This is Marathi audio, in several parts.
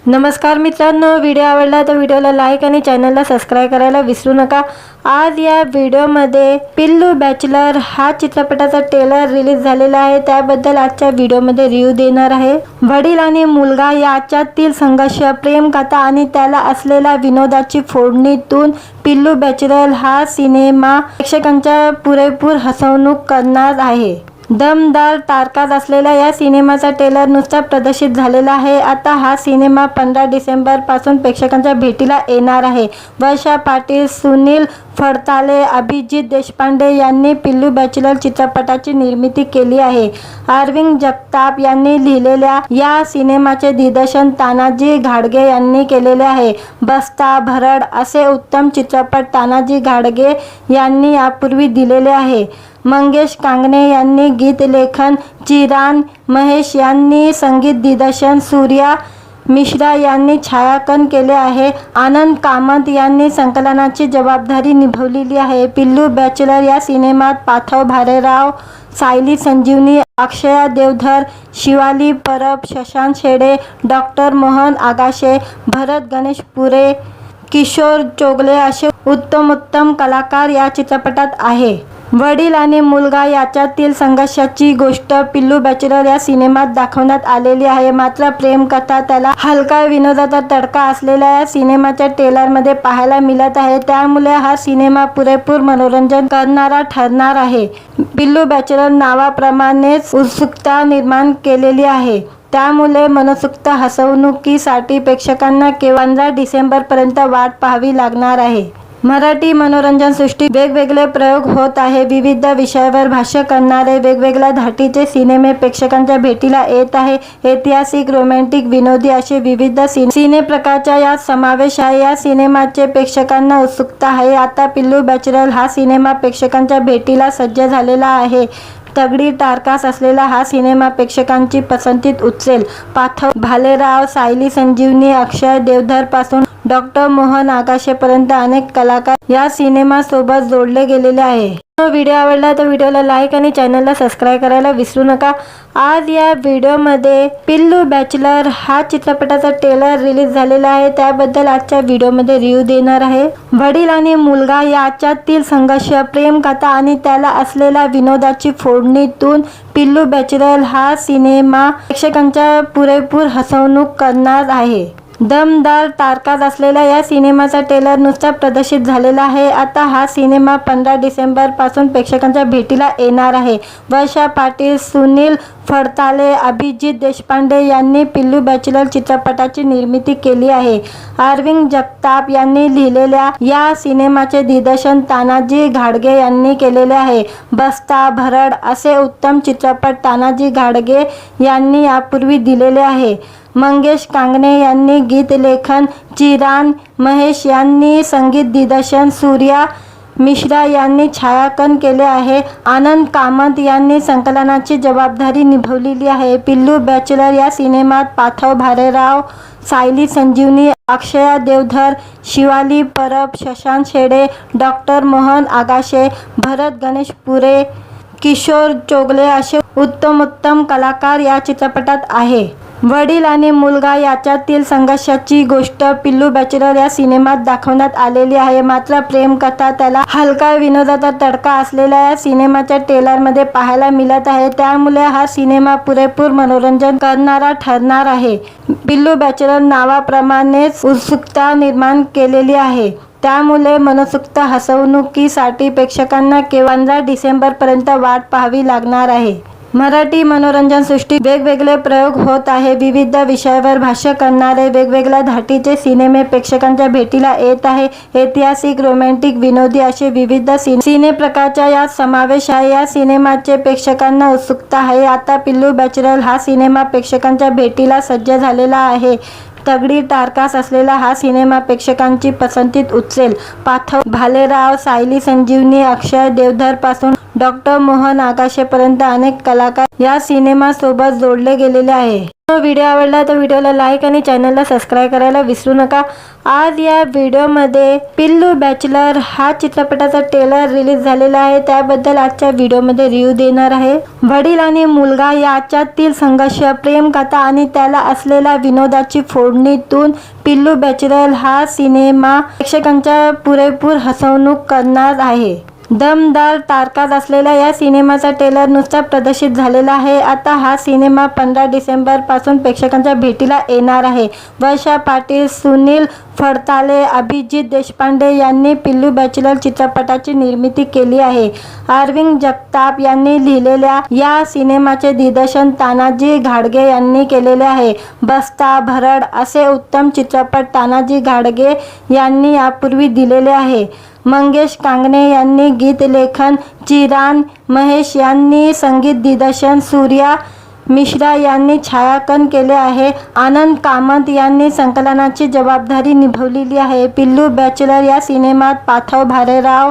नमस्कार मित्रांनो, व्हिडिओ आवडला तर व्हिडिओला लाईक आणि चॅनलला सबस्क्राइब करायला विसरू नका। आज या व्हिडिओमध्ये पिल्लू बॅचलर हा चित्रपटाचा ट्रेलर रिलीज झालेला आहे, त्याबद्दल आजच्या व्हिडिओमध्ये रिव्ह्यू देणार आहे। वडील आणि मुलगा याच्यातील संघर्ष, प्रेम कथा आणि त्याला असलेल्या विनोदाची फोडणीतून पिल्लू बॅचलर हा सिनेमा प्रेक्षकांच्या पुरेपूर हसवणूक करणार आहे। दमदार तारकात असलेल्या या सिनेमाचा ट्रेलर नुकताच प्रदर्शित झालेला आहे। आता हा सिनेमा 15 डिसेंबर पासून प्रेक्षकांच्या भेटीला येणार आहे। वर्षा पाटील, सुनील फडताले, अभिजित देशपांडे यांनी पिल्लू बॅचलर चित्रपटाची निर्मिती केली आहे। अरविंद जगताप यांनी लिहिलेल्या या सिनेमाचे दिग्दर्शन तानाजी घाडगे यांनी केलेले आहे। बस्ता, भरड असे उत्तम चित्रपट तानाजी घाडगे यांनी यापूर्वी दिलेले आहे। मंगेश कांगणे यांनी गीत लेखन, चिरान महेश यांनी संगीत दिग्दर्शन, सूर्या मिश्रा यांनी छायांकन केले आहे। आनंद कामत यांनी संकलनाची जबाबदारी निभावलेली आहे। पिल्लू बॅचलर या सिनेमात पार्थव भालेराव, सायली संजीवनी, अक्षया देवधर, शिवाली परब, शशांक शेडे, डॉक्टर मोहन आगाशे, भरत गणेशपुरे, किशोर चोगले असे उत्तम कलाकार या चित्रपटात आहे। वडील आणि मुलगा याच्यातील संघर्षाची गोष्ट पिल्लू बॅचलर या सिनेमात दाखवण्यात आलेली आहे। मात्र प्रेम कथा, त्याला हलका विनोदाचा तडका असलेल्या या सिनेमाच्या ट्रेलरमध्ये पाहायला मिळत आहे। त्यामुळे हा सिनेमा पुरेपूर मनोरंजन करणारा ठरणार आहे। पिल्लू बॅचलर नावाप्रमाणेच उत्सुकता निर्माण केलेली आहे, त्यामुळे मनसोक्त हसवणुकीसाठी प्रेक्षकांना 15 डिसेंबर पर्यंत वाट पाहावी लागणार आहे। मराठी मनोरंजन सृष्टीत वेगवेगळे प्रयोग होत आहे। विविध विषयावर भाष्य करणारे वेगवेगळ्या धाटीचे सिनेमे प्रेक्षकांच्या भेटीला येत आहे। ऐतिहासिक, रोमॅन्टिक, विनोदी असे विविध सिने प्रकारचा यात समावेश आहे। या सिनेमाचे प्रेक्षकांना उत्सुकता आहे। आता पिल्लू बॅचलर हा सिनेमा प्रेक्षकांच्या भेटीला सज्ज झालेला आहे। तगडी टारकास असलेला हा सिनेमा प्रेक्षकांची पसंतीत उचलेल। पार्थव भालेराव, सायली संजीवनी, अक्षय देवधर पासून डॉक्टर मोहन आगाशेपर्यंत अनेक कलाकार या सिनेमासोबत जोडले गेलेले आहे। व्हिडिओ आवडला तर व्हिडिओला लाईक आणि चॅनलला सबस्क्राइब करायला विसरू नका। आज या व्हिडिओमध्ये पिल्लू बॅचलर हा चित्रपटाचा ट्रेलर रिलीज झालेला आहे, त्याबद्दल आजच्या व्हिडिओमध्ये रिव्ह्यू देणार आहे। वडील आणि मुलगा याच्यातील संघर्ष, प्रेम कथा आणि त्याला असलेल्या विनोदाची फोडणीतून पिल्लू बॅचलर हा सिनेमा प्रेक्षकांच्या पुरेपूर हसवणूक करणार आहे। दमदार तारकात असलेल्या या सिनेमाचा ट्रेलर नुकताच प्रदर्शित झालेला आहे। आता हा सिनेमा 15 डिसेंबर पासून प्रेक्षकांच्या भेटीला येणार आहे। वर्षा पाटील, सुनील फडताले, अभिजित देशपांडे यांनी पिल्लू बॅचलर चित्रपटाची निर्मिती केली आहे। अरविंद जगताप यांनी लिहिलेल्या या सिनेमाचे दिग्दर्शन तानाजी घाडगे यांनी केलेले आहे। बस्ता, भरड असे उत्तम चित्रपट तानाजी घाडगे यांनी यापूर्वी दिलेले आहे। मंगेश कांगणे यांनी गीत लेखन, चिरान महेश यांनी संगीत दिग्दर्शन, सूर्या मिश्रा यांनी छायांकन केले आहे। आनंद कामत यांनी संकलनाची जबाबदारी निभावलेली आहे। पिल्लू बॅचलर या सिनेमात पार्थव भालेराव, सायली संजीवनी, अक्षया देवधर, शिवाली परब, शशांक शेडे, डॉक्टर मोहन आगाशे, भरत गणेशपुरे, किशोर चोगले असे उत्तम कलाकार या चित्रपटात आहे। वडील आणि मुलगा याच्यातील संघर्षाची गोष्ट पिल्लू बॅचलर या सिनेमात दाखवण्यात आलेली आहे। मात्र प्रेम कथा, त्याला हलका विनोदाचा तडका असलेल्या या सिनेमाच्या ट्रेलरमध्ये पाहायला मिळत आहे। त्यामुळे हा सिनेमा पुरेपूर मनोरंजन करणारा ठरणार आहे। पिल्लू बॅचलर नावाप्रमाणेच उत्सुकता निर्माण केलेली आहे, त्यामुळे मनसोक्त हसवणुकीसाठी प्रेक्षकांना 15 डिसेंबर पर्यंत वाट पाहावी लागणार आहे। मराठी मनोरंजन सृष्टीत वेगवेगळे प्रयोग होत आहे। विविध विषयावर भाष्य करणारे वेगवेगळ्या धाटीचे सिनेमे प्रेक्षकांच्या भेटीला येत आहे। ऐतिहासिक, रोमॅन्टिक, विनोदी असे विविध सिने प्रकारचा यात समावेश आहे। या सिनेमाचे प्रेक्षकांना उत्सुकता आहे। आता पिल्लू बॅचलर हा सिनेमा प्रेक्षकांच्या भेटीला सज्ज झालेला आहे। तगडी टारकास असलेला हा सिनेमा प्रेक्षकांची पसंतीत उचलेल। पार्थव भालेराव, सायली संजीवनी, अक्षय देवधर पासून डॉक्टर मोहन आगाशेपर्यंत अनेक कलाकार या सिनेमासोबत जोडले गेलेले आहे। व्हिडिओ आवडला तर व्हिडिओला लाईक आणि चॅनलला सबस्क्राईब करायला विसरू नका। आज या व्हिडिओमध्ये पिल्लू बॅचलर हा चित्रपटाचा ट्रेलर रिलीज झालेला आहे, त्याबद्दल आजच्या व्हिडिओमध्ये रिव्ह्यू देणार आहे। वडील आणि मुलगा याच्यातील संघर्ष, प्रेम कथा आणि त्याला असलेल्या विनोदाची फोडणीतून पिल्लू बॅचलर हा सिनेमा प्रेक्षकांच्या पुरेपूर हसवणूक करणार आहे। दमदार तारकात असलेल्या या सिनेमाचा ट्रेलर नुकताच प्रदर्शित झालेला आहे। आता हा सिनेमा 15 डिसेंबर पासून प्रेक्षकांच्या भेटीला येणार आहे। वर्षा पाटील, सुनील फडताले, अभिजित देशपांडे यांनी पिल्लू बॅचलर चित्रपटाची निर्मिती केली आहे। अरविंद जगताप यांनी लिहिलेल्या या सिनेमाचे दिग्दर्शन तानाजी घाडगे यांनी केलेले आहे। बस्ता, भरड असे उत्तम चित्रपट तानाजी घाडगे यांनी यापूर्वी दिलेले आहे। मंगेश कांगणे यांनी गीत लेखन, चिरान महेश यांनी संगीत दिग्दर्शन, सूर्या मिश्रा यांनी छायांकन केले आहे। आनंद कामत यांनी संकलनाची जबाबदारी निभावलेली आहे। पिल्लू बॅचलर या सिनेमात पार्थव भालेराव,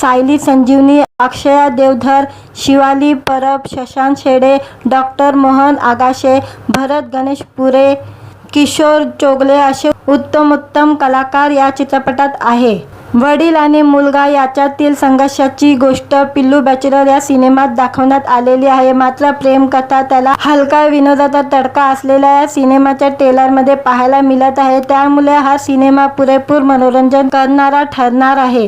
सायली संजीवनी, अक्षया देवधर, शिवाली परब, शशांक शेडे, डॉक्टर मोहन आगाशे, भरत गणेशपुरे, किशोर चोगले असे उत्तम कलाकार या चित्रपटात आहे। वडील आणि मुलगा याच्यातील संघर्षाची गोष्ट पिल्लू बॅचलर या सिनेमात दाखवण्यात आलेली आहे। मात्र प्रेम कथा, त्याला हलका विनोदाचा तडका असलेल्या या सिनेमाच्या ट्रेलरमध्ये पाहायला मिळत आहे। त्यामुळे हा सिनेमा पुरेपूर मनोरंजन करणारा ठरणार आहे।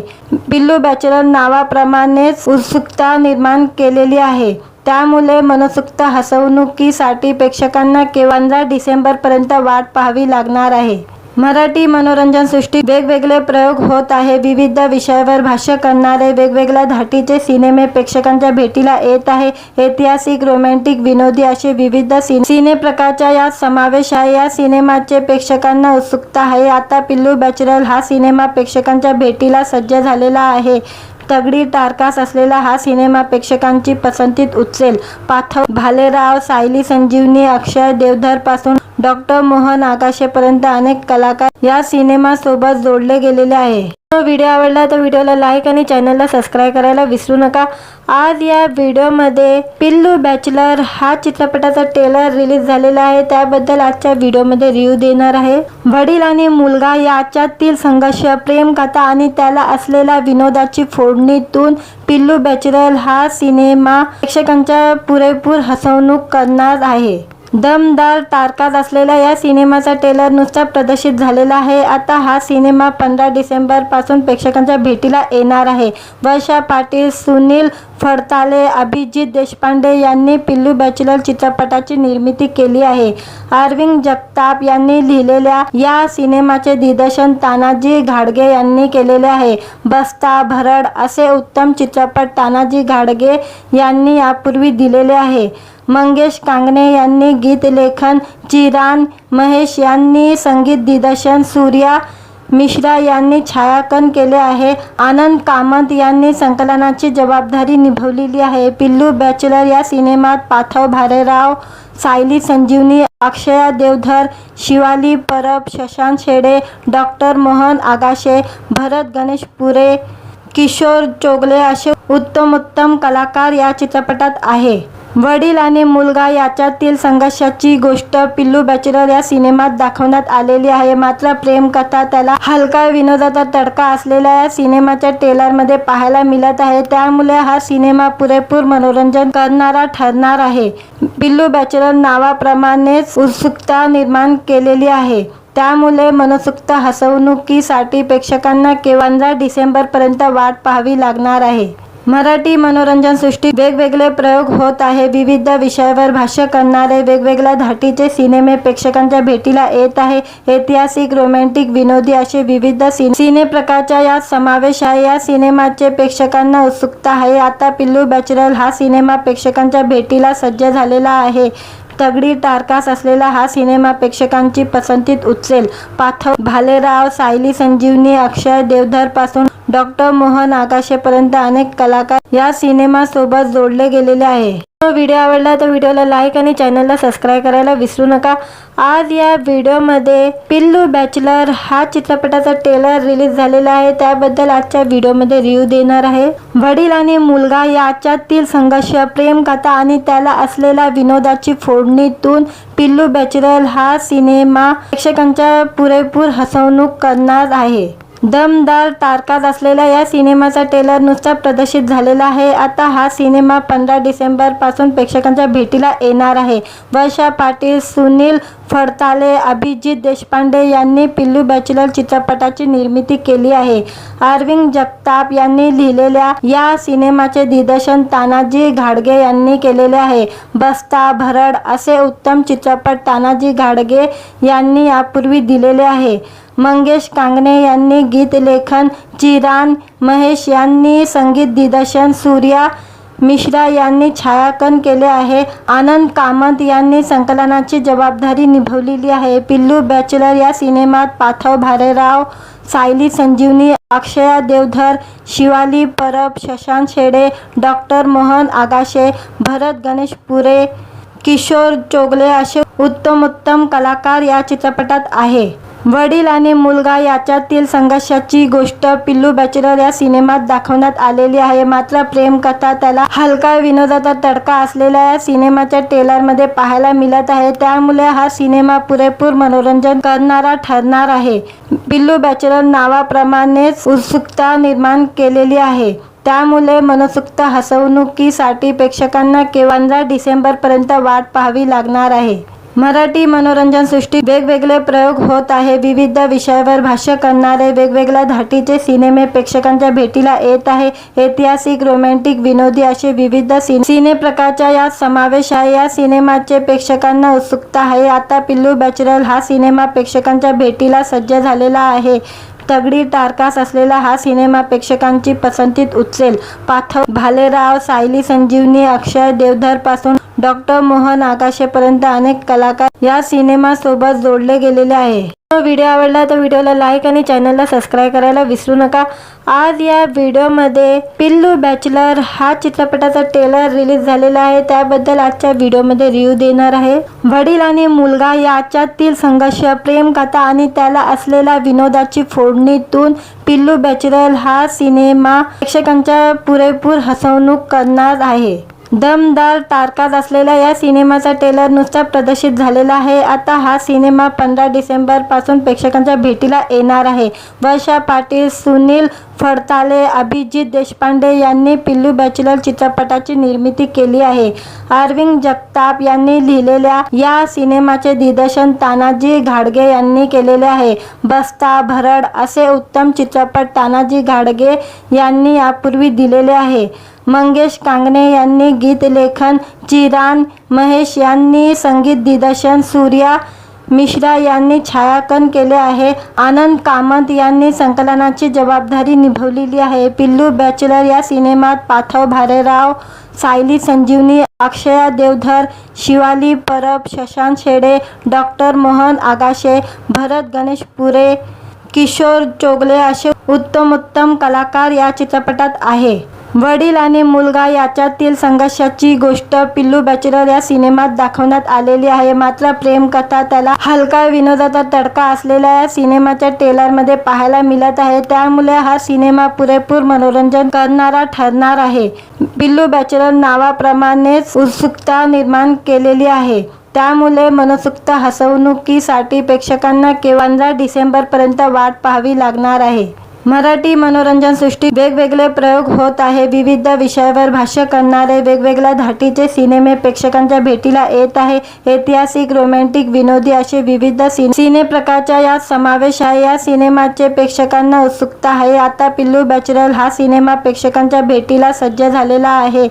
पिल्लू बॅचलर नावाप्रमाणेच उत्सुकता निर्माण केलेली आहे, त्यामुळे मनसोक्त हसवणुकीसाठी प्रेक्षकांना 15 डिसेंबर पर्यंत वाट पाहावी लागणार आहे। मराठी मनोरंजन सृष्टीत वेगवेगळे प्रयोग होत आहे। विविध विषयावर भाष्य करणारे वेगवेगळ्या धाटीचे सिनेमे प्रेक्षकांच्या भेटीला येत आहे। ऐतिहासिक, रोमॅन्टिक, विनोदी असे विविध सिने प्रकारचा यात समावेश आहे। या सिनेमाचे प्रेक्षकांना उत्सुकता आहे। आता पिल्लू बॅचलर हा सिनेमा प्रेक्षकांच्या भेटीला सज्ज झालेला आहे। तगडी टारकास असलेला हा सिनेमा प्रेक्षकांची पसंतीत उचलेल। पार्थव भालेराव, सायली संजीवनी, अक्षय देवधर पासून डॉक्टर मोहन आगाशेपर्यंत अनेक कलाकार या सिनेमासोबत जोडले गेलेले आहे। व्हिडिओ आवडला तर व्हिडिओला लाईक आणि चॅनलला सबस्क्राईब करायला विसरू नका। आज या व्हिडिओमध्ये पिल्लू बॅचलर हा चित्रपटाचा ट्रेलर रिलीज झालेला आहे, त्याबद्दल आजच्या व्हिडिओमध्ये रिव्ह्यू देणार आहे। वडील आणि मुलगा याच्यातील संघर्ष, प्रेम कथा आणि त्याला असलेल्या विनोदाची फोडणीतून पिल्लू बॅचलर हा सिनेमा प्रेक्षकांच्या पुरेपूर हसवणूक करणार आहे। दमदार तारकात असलेल्या या सिनेमाचा ट्रेलर नुकताच प्रदर्शित झालेला आहे। आता हा सिनेमा 15 डिसेंबर पासून प्रेक्षकांच्या भेटीला येणार आहे। वर्षा पाटील, सुनील फडताले, अभिजित देशपांडे यांनी पिल्लू बॅचलर चित्रपटाची निर्मिती केली आहे। अरविंद जगताप यांनी लिहिलेल्या या सिनेमाचे दिग्दर्शन तानाजी घाडगे यांनी केलेले आहे। बस्ता, भरड असे उत्तम चित्रपट तानाजी घाडगे यांनी यापूर्वी दिलेले आहे। मंगेश कांगणे यांनी गीत लेखन, चिरान महेश यांनी संगीत दिग्दर्शन, सूर्या मिश्रा यांनी छायांकन केले आहे। आनंद कामत यांनी संकलनाची जबाबदारी निभावलेली आहे। पिल्लू बॅचलर या सिनेमात पार्थव भालेराव, सायली संजीवनी, अक्षया देवधर, शिवाली परब, शशांक शेडे, डॉक्टर मोहन आगाशे, भरत गणेशपुरे, किशोर चोगले असे उत्तम कलाकार या चित्रपटात आहे। वडील आणि मुलगा याच्यातील संघर्षाची गोष्ट पिल्लू बॅचलर या सिनेमात दाखवण्यात आलेली आहे। मात्र प्रेम कथा, त्याला हलका विनोदाचा तडका असलेल्या या सिनेमाच्या ट्रेलरमध्ये पाहायला मिळत आहे। त्यामुळे हा सिनेमा पुरेपूर मनोरंजन करणारा ठरणार आहे। पिल्लू बॅचलर नावाप्रमाणेच उत्सुकता निर्माण केलेली आहे, त्यामुळे मनसोक्त हसवणुकीसाठी प्रेक्षकांना 15 डिसेंबर पर्यंत वाट पाहावी लागणार आहे। मराठी मनोरंजन सृष्टीत वेगवेगळे प्रयोग होत आहे। विविध विषयावर भाष्य करणारे वेगवेगळ्या धाटीचे सिनेमे प्रेक्षकांच्या भेटीला येत आहे। ऐतिहासिक, रोमॅन्टिक, विनोदी असे विविध सिने प्रकारचा यात समावेश आहे। या सिनेमाचे प्रेक्षकांना उत्सुकता आहे। आता पिल्लू बॅचलर हा सिनेमा प्रेक्षकांच्या भेटीला सज्ज झालेला आहे। तगडी टारकास असलेला हा सिनेमा प्रेक्षकांची पसंतीत उचलेल। पार्थव भालेराव, सायली संजीवनी, अक्षय देवधर पासून डॉक्टर मोहन आगाशेपर्यंत अनेक कलाकार या सिनेमासोबत जोडले गेलेले आहे। व्हिडिओ आवडला तर व्हिडिओला लाईक आणि चॅनलला सबस्क्राईब करायला विसरू नका। आज या व्हिडिओमध्ये पिल्लू बॅचलर हा चित्रपटाचा ट्रेलर रिलीज झालेला आहे, त्याबद्दल आजच्या व्हिडिओमध्ये रिव्ह्यू देणार आहे। वडील आणि मुलगा याच्यातील संघर्ष, प्रेम कथा आणि त्याला असलेल्या विनोदाची फोडणीतून पिल्लू बॅचलर हा सिनेमा प्रेक्षकांच्या पुरेपूर हसवणूक करणार आहे। दमदार तारकात असलेल्या या सिनेमाचा ट्रेलर नुकताच प्रदर्शित झालेला आहे। आता हा सिनेमा 15 डिसेंबर पासून प्रेक्षकांच्या भेटीला येणार आहे। वर्षा पाटील, सुनील फडताले, अभिजित देशपांडे यांनी पिल्लू बॅचलर चित्रपटाची निर्मिती केली आहे। अरविंद जगताप यांनी लिहिलेल्या या सिनेमाचे दिग्दर्शन तानाजी घाडगे यांनी केलेले आहे। बस्ता, भरड असे उत्तम चित्रपट तानाजी घाडगे यांनी यापूर्वी दिलेले आहे। मंगेश कांगणे यांनी गीत लेखन, चिरान महेश यांनी संगीत दिग्दर्शन, सूर्या मिश्रा यांनी छायांकन केले आहे। आनंद कामत यांनी संकलनाची जबाबदारी निभावलेली आहे। पिल्लू बॅचलर या सिनेमात पार्थव भालेराव, सायली संजीवनी, अक्षया देवधर, शिवाली परब, शशांक शेडे, डॉक्टर मोहन आगाशे, भरत गणेश पुरे, किशोर चोगले असे उत्तम कलाकार या चित्रपटात आहे। वडील आणि मुलगा याच्यातील संघर्षाची गोष्ट पिल्लू बॅचलर या सिनेमात दाखवण्यात आलेली आहे। मात्र प्रेम कथा, त्याला हलका विनोदाचा तडका असलेल्या या सिनेमाच्या ट्रेलरमध्ये पाहायला मिळत आहे। त्यामुळे हा सिनेमा पुरेपूर मनोरंजन करणारा ठरणार आहे। पिल्लू बॅचलर नावाप्रमाणेच उत्सुकता निर्माण केलेली आहे, त्यामुळे मनसोक्त हसवणुकीसाठी प्रेक्षकांना 15 डिसेंबरपर्यंत वाट पाहावी लागणार आहे। मराठी मनोरंजन सृष्टीत वेगवेगळे प्रयोग होत आहे। विविध विषयावर भाष्य करणारे वेगवेगळ्या धाटीचे सिनेमे प्रेक्षकांच्या भेटीला येत आहे। ऐतिहासिक, रोमॅन्टिक, विनोदी असे विविध सिने प्रकारचा यात समावेश आहे। या सिनेमाचे प्रेक्षकांना उत्सुकता आहे। आता पिल्लू बॅचलर हा सिनेमा प्रेक्षकांच्या भेटीला सज्ज झालेला आहे। तगडी टारकास असलेला हा सिनेमा प्रेक्षकांची पसंतीत उचलेल। पार्थव भालेराव, सायली संजीवनी, अक्षय देवधर पासून डॉक्टर मोहन आगाशेपर्यंत अनेक कलाकार या सिनेमासोबत जोडले गेलेले आहे। व्हिडिओ आवडला तर व्हिडिओला लाईक आणि चॅनलला सबस्क्राईब करायला विसरू नका। आज या व्हिडिओमध्ये पिल्लू बॅचलर हा चित्रपटाचा ट्रेलर रिलीज झालेला आहे, त्याबद्दल आजच्या व्हिडिओमध्ये रिव्ह्यू देणार आहे। वडील आणि मुलगा याच्यातील संघर्ष, प्रेम कथा आणि त्याला असलेल्या विनोदाची फोडणीतून पिल्लू बॅचलर हा सिनेमा प्रेक्षकांच्या पुरेपूर हसवणूक करणार आहे। दमदार तारकात असलेल्या या सिनेमाचा ट्रेलर नुकताच प्रदर्शित झालेला आहे। आता हा सिनेमा 15 डिसेंबर पासून प्रेक्षकांच्या भेटीला येणार आहे। वर्षा पाटील, सुनील फडताले, अभिजित देशपांडे यांनी पिल्लू बॅचलर चित्रपटाची निर्मिती केली आहे। अरविंद जगताप यांनी लिहिलेल्या या सिनेमाचे दिग्दर्शन तानाजी घाडगे यांनी केलेले आहे। बस्ता, भरड असे उत्तम चित्रपट तानाजी घाडगे यांनी यापूर्वी दिलेले आहे। मंगेश कांगणे यांनी गीत लेखन, चिरान महेश यांनी संगीत दिग्दर्शन, सूर्या मिश्रा यांनी छायांकन केले आहे। आनंद कामत यांनी संकलनाची जबाबदारी निभावलेली आहे। पिल्लू बॅचलर या सिनेमात पार्थव भालेराव, सायली संजीवनी, अक्षया देवधर, शिवाली परब, शशांक शेडे, डॉक्टर मोहन आगाशे, भरत गणेश पुरे, किशोर चोगले असे उत्तम कलाकार या चित्रपटात आहे। वडील आणि मुलगा याच्यातील संघर्षाची गोष्ट पिल्लू बॅचलर या सिनेमात दाखवण्यात आलेली आहे। मात्र प्रेम कथा, त्याला हलका विनोदाचा तडका असलेल्या या सिनेमाच्या ट्रेलरमध्ये पाहायला मिळत आहे। त्यामुळे हा सिनेमा पुरेपूर मनोरंजन करणारा ठरणार आहे। पिल्लू बॅचलर नावाप्रमाणेच उत्सुकता निर्माण केलेली आहे, त्यामुळे मनसोक्त हसवणुकीसाठी प्रेक्षकांना 15 डिसेंबरपर्यंत वाट पाहावी लागणार आहे। मराठी मनोरंजन सृष्टीत वेगवेगळे प्रयोग होत आहे। विविध विषयावर भाष्य करणारे वेगवेगळ्या धाटीचे सिनेमे प्रेक्षकांच्या भेटीला येत आहे। ऐतिहासिक, रोमॅन्टिक, विनोदी असे विविध सिने प्रकारचा यात समावेश आहे। या सिनेमाचे प्रेक्षकांना उत्सुकता आहे। आता पिल्लू बॅचलर हा सिनेमा प्रेक्षकांच्या भेटीला सज्ज झालेला आहे।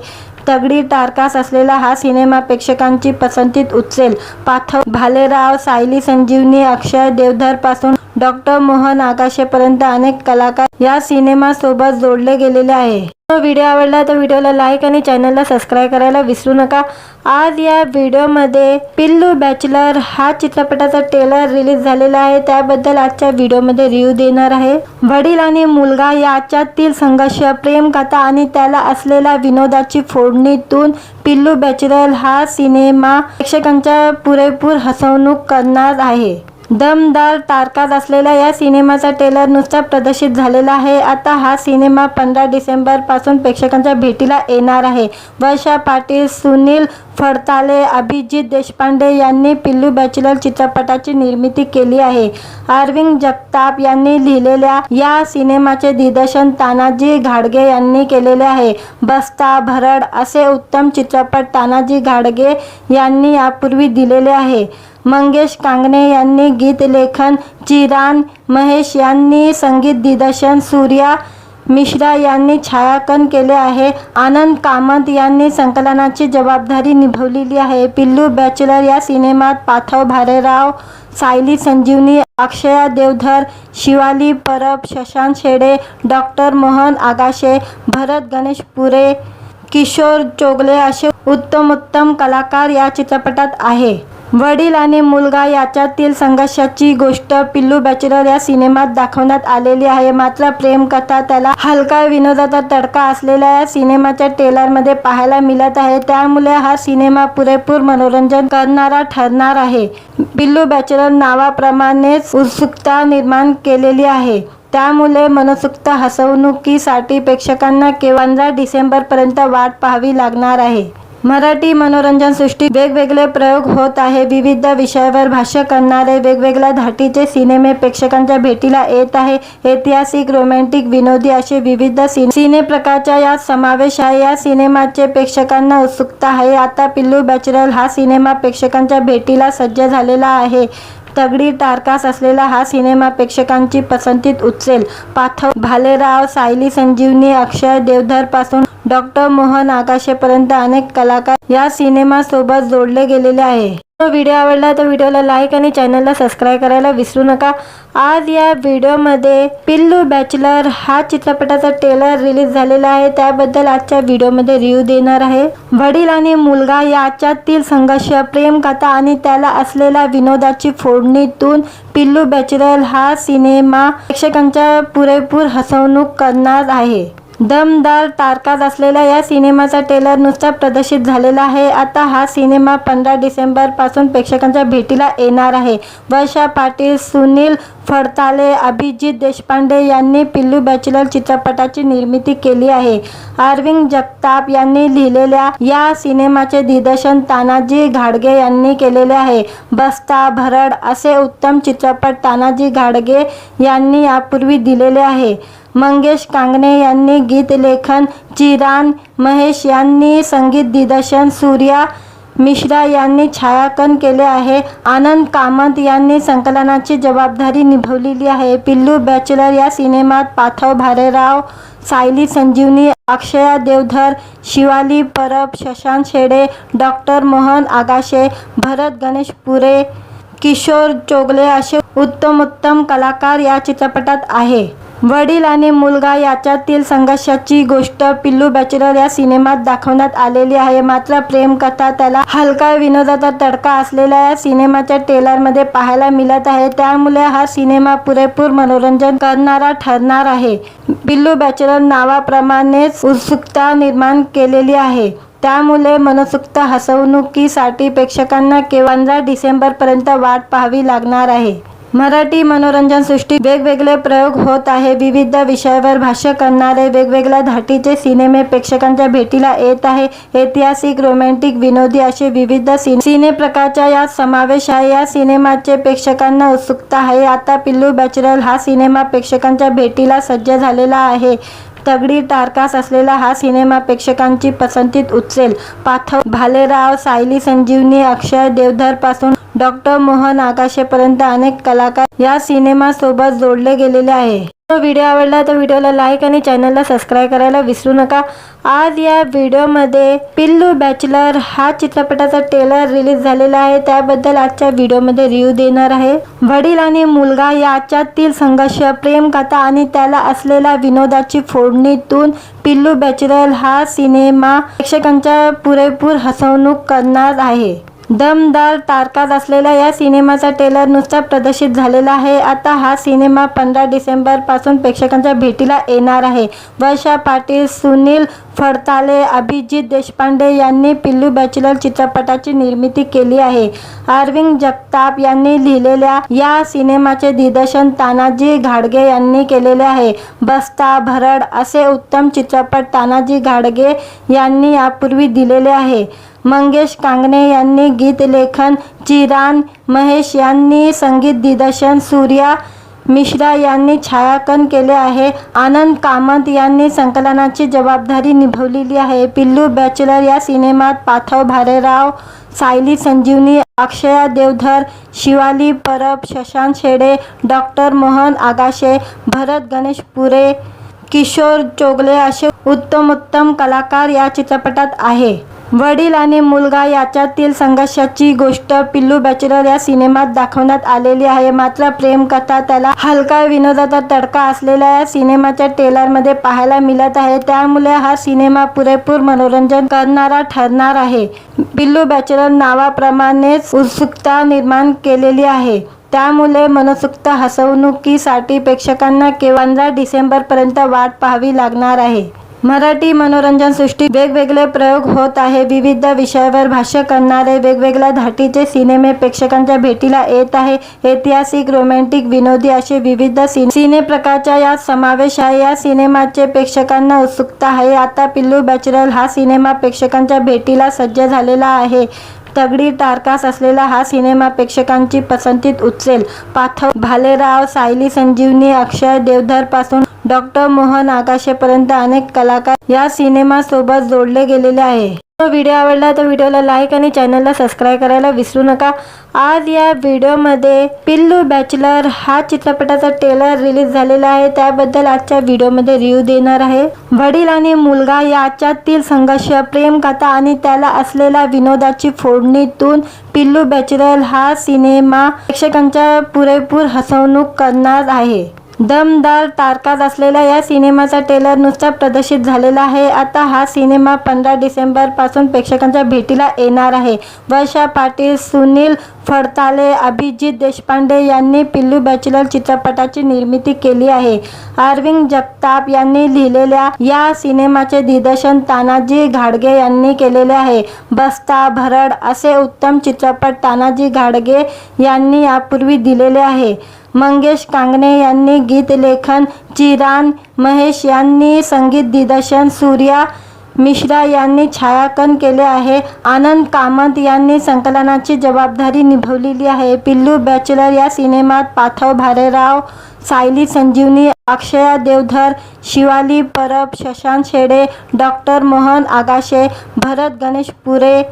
तगडी टारकास असलेला हा सिनेमा प्रेक्षकांची पसंतीत उचलेल। पार्थव भालेराव, सायली संजीवनी, अक्षय देवधर पासून डॉक्टर मोहन आगाशेपर्यंत अनेक कलाकार या सिनेमासोबत जोडले गेलेले आहे. व्हिडिओ आवडला तर व्हिडिओला लाईक आणि चॅनलला सबस्क्राईब करायला विसरू नका. आज या व्हिडिओमध्ये पिल्लू बॅचलर हा चित्रपटाचा ट्रेलर रिलीज झालेला आहे. त्याबद्दल आजच्या व्हिडिओमध्ये रिव्ह्यू देणार आहे. वडील आणि मुलगा याच्यातील संघर्ष, प्रेमकथा आणि त्याला असलेल्या विनोदाची फोडणीतून पिल्लू बॅचलर हा सिनेमा प्रेक्षकांच्या पुरेपूर हसवणूक करणार आहे. दमदार तारकात असलेल्या या सिनेमाचा ट्रेलर नुकताच प्रदर्शित झालेला आहे. आता हा सिनेमा 15 डिसेंबर पासून प्रेक्षकांच्या भेटीला येणार आहे. वर्षा पाटील, सुनील फडताले, अभिजित देशपांडे यांनी पिल्लू बॅचलर चित्रपटाची निर्मिती केली आहे. अरविंद जगताप यांनी लिहिलेल्या या सिनेमाचे दिग्दर्शन तानाजी घाडगे यांनी केलेले आहे. बस्ता, भरड असे उत्तम चित्रपट तानाजी घाडगे यांनी यापूर्वी दिलेले आहे. मंगेश कांगणे यांनी गीत लेखन, चिरान महेश यांनी संगीत दिग्दर्शन, सूर्या मिश्रा यांनी छायांकन केले आहे. आनंद कामत यांनी संकलनाची जबाबदारी निभावलेली आहे. पिल्लू बॅचलर या सिनेमात पार्थव भालेराव, सायली संजीवनी, अक्षया देवधर, शिवाली परब, शशांक शेडे, डॉक्टर मोहन आगाशे, भरत गणेशपुरे, किशोर चोगले असे उत्तमोत्तम कलाकार या चित्रपटात आहे. वडील आणि मुलगा याच्यातील संघर्षाची गोष्ट पिल्लू बॅचलर या सिनेमात दाखवण्यात आलेली आहे. मात्र प्रेमकथा, त्याला हलका विनोदाचा तडका असलेल्या या सिनेमाच्या ट्रेलरमध्ये पाहायला मिळत आहे. त्यामुळे हा सिनेमा पुरेपूर मनोरंजन करणारा ठरणार आहे. पिल्लू बॅचलर नावाप्रमाणेच उत्सुकता निर्माण केलेली आहे. त्यामुळे मनसोक्त हसवणुकीसाठी प्रेक्षकांना 15 डिसेंबरपर्यंत वाट पाहावी लागणार आहे. मराठी मनोरंजन सृष्टीत वेगवेगळे प्रयोग होत आहे. विविध विषयावर भाष्य करणारे वेगवेगळ्या धाटीचे सिनेमे प्रेक्षकांच्या भेटीला येत आहे. ऐतिहासिक, रोमॅन्टिक, विनोदी असे विविध सिने प्रकारचा यात समावेश आहे. या सिनेमाचे प्रेक्षकांना उत्सुकता आहे. आता पिल्लू बॅचलर हा सिनेमा प्रेक्षकांच्या भेटीला सज्ज झालेला आहे. तगडी टारकास असलेला हा सिनेमा प्रेक्षकांची पसंतीत उचलेल. पार्थव भालेराव, सायली संजीवनी, अक्षय देवधर पासून डॉक्टर मोहन आगाशेपर्यंत अनेक कलाकार या सिनेमासोबत जोडले गेलेले आहे. व्हिडिओ आवडला तर व्हिडिओला लाईक आणि चॅनलला सबस्क्राईब करायला विसरू नका. आज या व्हिडिओमध्ये पिल्लू बॅचलर हा चित्रपटाचा ट्रेलर रिलीज झालेला आहे. त्याबद्दल आजच्या व्हिडिओमध्ये रिव्ह्यू देणार आहे. वडील आणि मुलगा याच्यातील संघर्ष, प्रेमकथा आणि त्याला असलेल्या विनोदाची फोडणीतून पिल्लू बॅचलर हा सिनेमा प्रेक्षकांच्या पुरेपूर हसवणूक करणार आहे. दमदार तारकात असलेल्या या सिनेमाचा ट्रेलर नुकताच प्रदर्शित झालेला आहे. आता हा सिनेमा 15 डिसेंबर पासून प्रेक्षकांच्या भेटीला येणार आहे. वर्षा पाटील, सुनील फडताले, अभिजित देशपांडे यांनी पिल्लू बॅचलर चित्रपटाची निर्मिती केली आहे. अरविंद जगताप यांनी लिहिलेल्या या सिनेमाचे दिग्दर्शन तानाजी घाडगे यांनी केलेले आहे. बस्ता, भरड असे उत्तम चित्रपट तानाजी घाडगे यांनी यापूर्वी दिलेले आहे. मंगेश कांगणे यांनी गीत लेखन, चिरान महेश यांनी संगीत दिग्दर्शन, सूर्या मिश्रा यांनी छायांकन केले आहे. आनंद कामत यांनी संकलनाची जबाबदारी निभावलेली आहे. पिल्लू बॅचलर या सिनेमात पार्थव भालेराव, सायली संजीवनी, अक्षया देवधर, शिवाली परब, शशांक शेडे, डॉक्टर मोहन आगाशे, भरत गणेशपुरे, किशोर चोगले असे उत्तमोत्तम कलाकार या चित्रपटात आहे. वडील आणि मुलगा याच्यातील संघर्षाची गोष्ट पिल्लू बॅचलर या सिनेमात दाखवण्यात आलेली आहे. मात्र प्रेमकथा, त्याला हलका विनोदाचा तडका असलेल्या या सिनेमाच्या ट्रेलरमध्ये पाहायला मिळत आहे. त्यामुळे हा सिनेमा पुरेपूर मनोरंजन करणारा ठरणार आहे. पिल्लू बॅचलर नावाप्रमाणेच उत्सुकता निर्माण केलेली आहे. त्यामुळे मनसोक्त हसवणुकीसाठी प्रेक्षकांना 15 डिसेंबरपर्यंत वाट पाहावी लागणार आहे. मराठी मनोरंजन सृष्टीत वेगवेगळे प्रयोग होत आहे. विविध विषयावर भाष्य करणारे वेगवेगळ्या धाटीचे सिनेमे प्रेक्षकांच्या भेटीला येत आहे. ऐतिहासिक, रोमॅन्टिक, विनोदी असे विविध सिने प्रकारचा यात समावेश आहे. या सिनेमाचे प्रेक्षकांना उत्सुकता आहे. आता पिल्लू बॅचलर हा सिनेमा प्रेक्षकांच्या भेटीला सज्ज झालेला आहे. तगडी टारकास असलेला हा सिनेमा प्रेक्षकांची पसंतीत उचलेल. पार्थव भालेराव, सायली संजीवनी, अक्षय देवधर पासून डॉक्टर मोहन आगाशेपर्यंत अनेक कलाकार या सिनेमासोबत जोडले गेलेले आहे. व्हिडिओ आवडला तर व्हिडिओला लाईक आणि चॅनलला सबस्क्राईब करायला विसरू नका। आज या व्हिडिओमध्ये पिल्लू बॅचलर हा चित्रपटाचा ट्रेलर रिलीज झालेला आहे, त्याबद्दल आजच्या व्हिडिओमध्ये रिव्ह्यू देणार आहे। वडील आणि मुलगा याच्यातील संघर्ष, प्रेमकथा आणि त्याला असलेल्या विनोदाची फोडणीतून पिल्लू बॅचलर हा सिनेमा प्रेक्षकांच्या पुरेपूर हसवणूक करणार आहे। दमदार तारकात असलेल्या या सिनेमाचा ट्रेलर नुसता प्रदर्शित झालेला आहे। आता हा सिनेमा 15 डिसेंबर पासून प्रेक्षकांच्या भेटीला येणार आहे। वर्षा पाटील, सुनील फडताले, अभिजित देशपांडे यांनी पिल्लू बॅचलर चित्रपटाची निर्मिती केली आहे। अरविंद जगताप यांनी लिहिलेल्या या सिनेमाचे दिग्दर्शन तानाजी घाडगे यांनी केलेले आहे। बस्ता, भरड असे उत्तम चित्रपट तानाजी घाडगे यांनी यापूर्वी दिलेले आहे। मंगेश कांगणे यांनी गीत लेखन, चिरान महेश यांनी संगीत दिग्दर्शन, सूर्या मिश्रा यांनी छायांकन केले आहे। आनंद कामत यांनी संकलनाची जबाबदारी निभावलेली आहे। पिल्लू बॅचलर या सिनेमात पार्थव भालेराव, सायली संजीवनी, अक्षया देवधर, शिवाली परब, शशांक शेडे, डॉक्टर मोहन आगाशे, भरत गणेशपुरे, किशोर चोगले असे उत्तम कलाकार या चित्रपटात आहे। वडील आणि मुलगा याच्यातील संघर्षाची गोष्ट पिल्लू बॅचलर या सिनेमात दाखवण्यात आलेली आहे। मात्र प्रेमकथा, त्याला हलका विनोदाचा तडका असलेल्या या सिनेमाच्या ट्रेलरमध्ये पाहायला मिळत आहे, त्यामुळे हा सिनेमा पुरेपूर मनोरंजन करणारा ठरणार आहे। पिल्लू बॅचलर नावाप्रमाणेच उत्सुकता निर्माण केलेली आहे, त्यामुळे मनसोक्त हसवणुकीसाठी प्रेक्षकांना 15 डिसेंबरपर्यंत वाट पाहावी लागणार आहे। मराठी मनोरंजन सृष्टीत वेगवेगळे प्रयोग होत आहे। विविध विषयावर भाष्य करणारे वेगवेगळ्या धाटीचे सिनेमे प्रेक्षकांच्या भेटीला येत आहे। ऐतिहासिक, रोमॅन्टिक, विनोदी असे विविध सिने प्रकारचा यात समावेश आहे। या सिनेमाचे प्रेक्षकांना उत्सुकता आहे। आता पिल्लू बॅचलर हा सिनेमा प्रेक्षकांच्या भेटीला सज्ज झालेला आहे। तगडी टारकास असलेला हा सिनेमा प्रेक्षकांची पसंती उचलेल। पार्थव भालेराव, सायली संजीवनी, अक्षय देवधर पासून डॉक्टर मोहन आगाशेपर्यंत अनेक कलाकार या सिनेमासोबत जोडले गेलेले आहे। व्हिडिओ आवडला तर व्हिडिओला लाईक आणि चॅनलला सबस्क्राईब करायला विसरू नका। आज या व्हिडिओमध्ये पिल्लू बॅचलर हा चित्रपटाचा ट्रेलर रिलीज झालेला आहे, त्याबद्दल आजच्या व्हिडिओमध्ये रिव्ह्यू देणार आहे। वडील आणि मुलगा याच्यातील संघर्ष, प्रेमकथा आणि त्याला असलेल्या विनोदाची फोडणीतून पिल्लू बॅचलर हा सिनेमा प्रेक्षकांच्या पुरेपूर हसवणूक करणार आहे। दमदार तारकात असलेल्या या सिनेमाचा ट्रेलर नुसता प्रदर्शित झालेला आहे। आता हा सिनेमा 15 डिसेंबर पासून प्रेक्षकांच्या भेटीला येणार आहे। वर्षा पाटील, सुनील फडताले, अभिजित देशपांडे यांनी पिल्लू बॅचलर चित्रपटाची निर्मिती केली आहे। अरविंद जगताप यांनी लिहिलेल्या या सिनेमाचे दिग्दर्शन तानाजी घाडगे यांनी केलेले आहे। बस्ता, भरड असे उत्तम चित्रपट तानाजी घाडगे यांनी यापूर्वी दिलेले आहे। मंगेश कांगणे यांनी गीत लेखन, चिरान महेश यांनी संगीत दिग्दर्शन, सूर्या मिश्रा यांनी छायांकन केले आहे। आनंद कामत यांनी संकलनाची जबाबदारी निभावलेली आहे। पिल्लू बॅचलर या सिनेमात पार्थव भालेराव, सायली संजीवनी, अक्षया देवधर, शिवाली परब, शशांक शेडे, डॉक्टर मोहन आगाशे, भरत गणेशपुरे,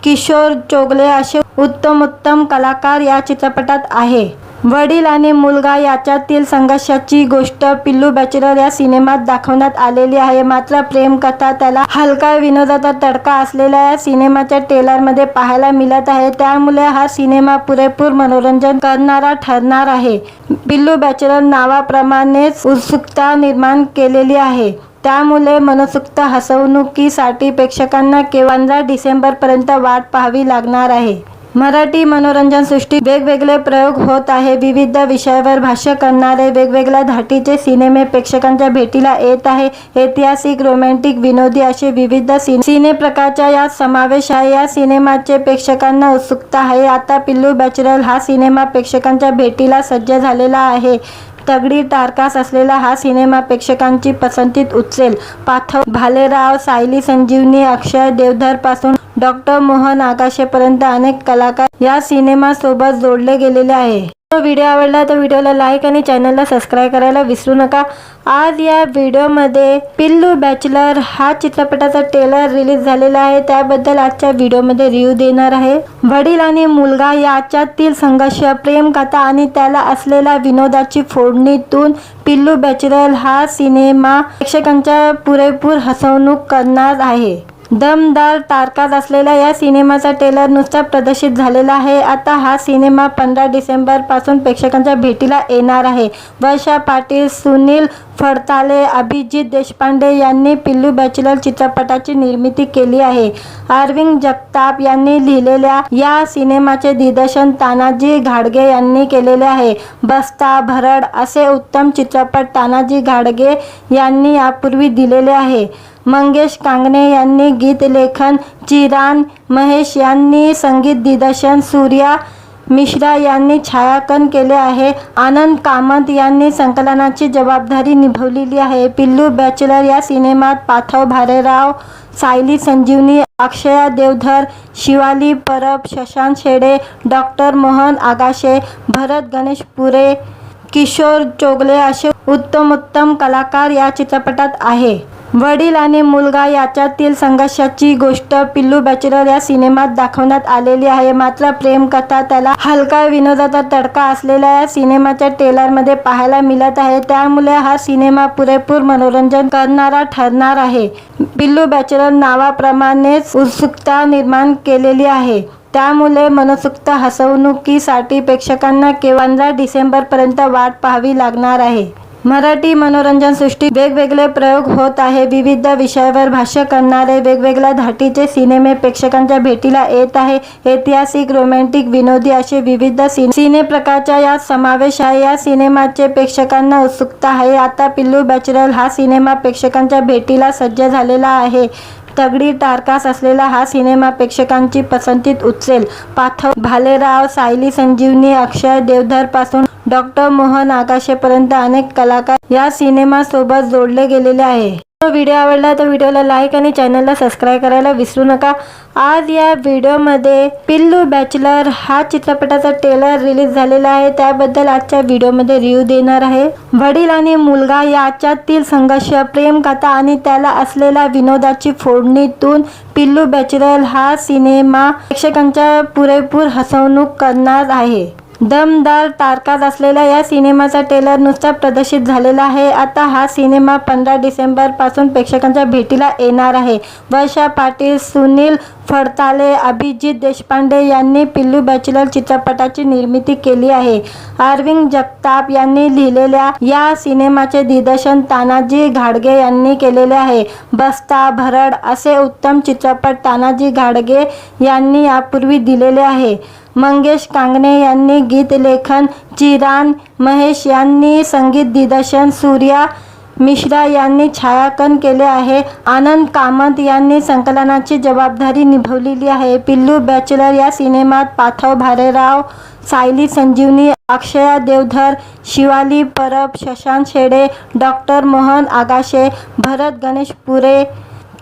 किशोर चोगले असे उत्तम कलाकार या चित्रपटात आहे। वडील आणि मुलगा याच्यातील संघर्षाची गोष्ट पिल्लू बॅचलर या सिनेमात दाखवण्यात आलेली आहे। मात्र प्रेमकथा, त्याला हलका विनोदाचा तडका असलेल्या या सिनेमाच्या ट्रेलरमध्ये पाहायला मिळत आहे, त्यामुळे हा सिनेमा पुरेपूर मनोरंजन करणारा ठरणार आहे। पिल्लू बॅचलर नावाप्रमाणेच उत्सुकता निर्माण केलेली आहे, त्यामुळे मनसोक्त हसवणुकीसाठी प्रेक्षकांना 15 डिसेंबरपर्यंत वाट पाहावी लागणार आहे। मराठी मनोरंजन सृष्टीत वेगवेगळे प्रयोग होत आहे। विविध विषयावर भाष्य करणारे वेगवेगळ्या धाटीचे सिनेमे प्रेक्षकांच्या भेटीला येत आहे। ऐतिहासिक, रोमॅन्टिक, विनोदी असे विविध सिने प्रकारचा यात समावेश आहे। या सिनेमाचे प्रेक्षकांना उत्सुकता आहे। आता पिल्लू बॅचलर हा सिनेमा प्रेक्षकांच्या भेटीला सज्ज झालेला आहे। तगडी टारकास असलेला हा सिनेमा प्रेक्षकांची पसंती उचलेल। पार्थव भालेराव, सायली संजीवनी, अक्षय देवधर पासून डॉक्टर मोहन आगाशेपर्यंत अनेक कलाकार या सिनेमासोबत जोडले गेलेले आहे। व्हिडिओ आवडला तर व्हिडिओला लाईक आणि चॅनलला सबस्क्राईब करायला विसरू नका। आज या व्हिडिओमध्ये पिल्लू बॅचलर हा चित्रपटाचा ट्रेलर रिलीज झालेला आहे, त्याबद्दल आजच्या व्हिडिओमध्ये रिव्ह्यू देणार आहे। वडील आणि मुलगा याच्यातील संघर्ष, प्रेम कथा आणि त्याला असलेल्या विनोदाची फोडणीतून पिल्लू बॅचलर हा सिनेमा प्रेक्षकांच्या पुरेपूर हसवणूक करणार आहे। दमदार तारकात असलेल्या या सिनेमाचा ट्रेलर नुकताच प्रदर्शित झालेला आहे। आता हा सिनेमा 15 डिसेंबर पासून प्रेक्षकांच्या भेटीला येणार आहे। वर्षा पाटील, सुनील फडताले, अभिजित देशपांडे यांनी पिल्लू बॅचलर चित्रपटाची निर्मिती केली आहे। अरविंद जगताप यांनी लिहिलेल्या या सिनेमाचे दिग्दर्शन तानाजी घाडगे यांनी केलेले आहे। बस्ता, भरड असे उत्तम चित्रपट तानाजी घाडगे यांनी यापूर्वी दिलेले आहे। मंगेश कांगणे यांनी गीत लेखन, चिरान महेश यांनी संगीत दिग्दर्शन, सूर्या मिश्रा यांनी छायांकन केले आहे। आनंद कामत यांनी संकलनाची जबाबदारी निभावलेली आहे। पिल्लू बॅचलर या सिनेमात पार्थव भालेराव, सायली संजीवनी, अक्षया देवधर, शिवाली परब, शशांक शेडे, डॉक्टर मोहन आगाशे, भरत गणेशपुरे, किशोर चोगले असे उत्तम कलाकार या चित्रपटात आहे। वडील आणि मुलगा याच्यातील संघर्षाची गोष्ट पिल्लू बॅचलर या सिनेमात दाखवण्यात आलेली आहे। मात्र प्रेम कथा, त्याला हलका विनोदाचा तडका असलेल्या या सिनेमाच्या ट्रेलरमध्ये पाहायला मिळत आहे। त्यामुळे हा सिनेमा पुरेपूर मनोरंजन करणारा ठरणार आहे। पिल्लू बॅचलर नावाप्रमाणेच उत्सुकता निर्माण केलेली आहे, त्यामुळे मनसोक्त हसवणुकीसाठी प्रेक्षकांना केवळ 15 डिसेंबरपर्यंत वाट पाहावी लागणार आहे। मराठी मनोरंजन सृष्टीत वेगवेगळे प्रयोग होत आहे। विविध विषयावर भाष्य करणारे वेगवेगळ्या धाटीचे सिनेमे प्रेक्षकांच्या भेटीला येत आहे। ऐतिहासिक, रोमॅन्टिक, विनोदी असे विविध सिने प्रकारचा यात समावेश आहे। या सिनेमाचे प्रेक्षकांना उत्सुकता आहे। आता पिल्लू बॅचलर हा सिनेमा प्रेक्षकांच्या भेटीला सज्ज झालेला आहे। तगडी टारकास असलेला हा सिनेमा प्रेक्षकांची पसंतीत उचलेल। पार्थव भालेराव, सायली संजीवनी, अक्षय देवधर पासून डॉक्टर मोहन आगाशेपर्यंत अनेक कलाकार या सिनेमासोबत जोडले गेलेले आहे। व्हिडिओ आवडला तर व्हिडिओला लाईक आणि चॅनलला सबस्क्राईब करायला विसरू नका। आज या व्हिडिओमध्ये पिल्लू बॅचलर हा चित्रपटाचा ट्रेलर रिलीज झालेला आहे, त्याबद्दल आजच्या व्हिडिओमध्ये रिव्ह्यू देणार आहे। वडील आणि मुलगा याच्यातील संघर्ष, प्रेम कथा आणि त्याला असलेल्या विनोदाची फोडणीतून पिल्लू बॅचलर हा सिनेमा प्रेक्षकांच्या पुरेपूर हसवणूक करणार आहे। दमदार तारकात असलेल्या या सिनेमाचा ट्रेलर नुकताच प्रदर्शित झालेला आहे। आता हा सिनेमा 15 डिसेंबर पासून प्रेक्षकांच्या भेटीला येणार आहे। वर्षा पाटील, सुनील फडताले, अभिजित देशपांडे यांनी पिल्लू बॅचलर चित्रपटाची निर्मिती केली आहे। अरविंद जगताप यांनी लिहिलेल्या या सिनेमाचे दिग्दर्शन तानाजी घाडगे यांनी केलेले आहे। बस्ता, भरड असे उत्तम चित्रपट तानाजी घाडगे यांनी यापूर्वी दिलेले आहे। मंगेश कांगणे यांनी गीत लेखन, चिरान महेश यांनी संगीत दिग्दर्शन, सूर्या मिश्रा यांनी छायांकन केले आहे। आनंद कामत यांनी संकलनाची जबाबदारी निभावलेली आहे। पिल्लू बॅचलर या सिनेमात पार्थव भालेराव, सायली संजीवनी, अक्षया देवधर, शिवाली परब, शशांक शेडे, डॉक्टर मोहन आगाशे, भरत गणेशपुरे,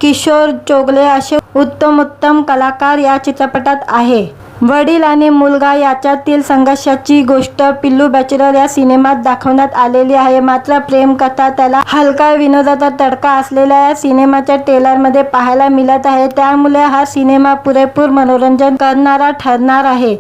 किशोर चोगले असे उत्तम कलाकार या चित्रपटात आहे। वडील आणि मुलगा याच्यातील संघर्षाची गोष्ट पिल्लू बॅचलर या सिनेमात दाखवण्यात आलेली आहे। मात्र प्रेम कथा, त्याला हलका विनोदाचा तडका असलेल्या या सिनेमाच्या ट्रेलरमध्ये पाहायला मिळत आहे। त्यामुळे हा सिनेमा पुरेपूर मनोरंजन करणारा ठरणार आहे।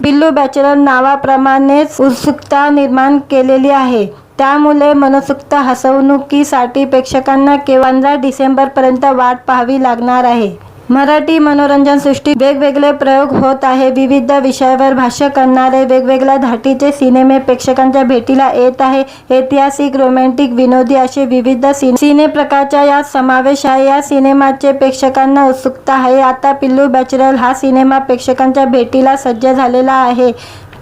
पिल्लू बॅचलर नावाप्रमाणेच उत्सुकता निर्माण केलेली आहे, त्यामुळे मनसोक्त हसवणुकीसाठी प्रेक्षकांना केवळ 15 डिसेंबरपर्यंत वाट पाहावी लागणार आहे। मराठी मनोरंजन सृष्टीत वेगवेगळे प्रयोग होत आहे। विविध विषयावर भाष्य करणारे वेगवेगळ्या धाटीचे सिनेमे प्रेक्षकांच्या भेटीला येत आहे। ऐतिहासिक, रोमॅन्टिक, विनोदी असे विविध सिने प्रकारचा यात समावेश आहे। या सिनेमाचे प्रेक्षकांना उत्सुकता आहे। आता पिल्लू बॅचलर हा सिनेमा प्रेक्षकांच्या भेटीला सज्ज झालेला आहे।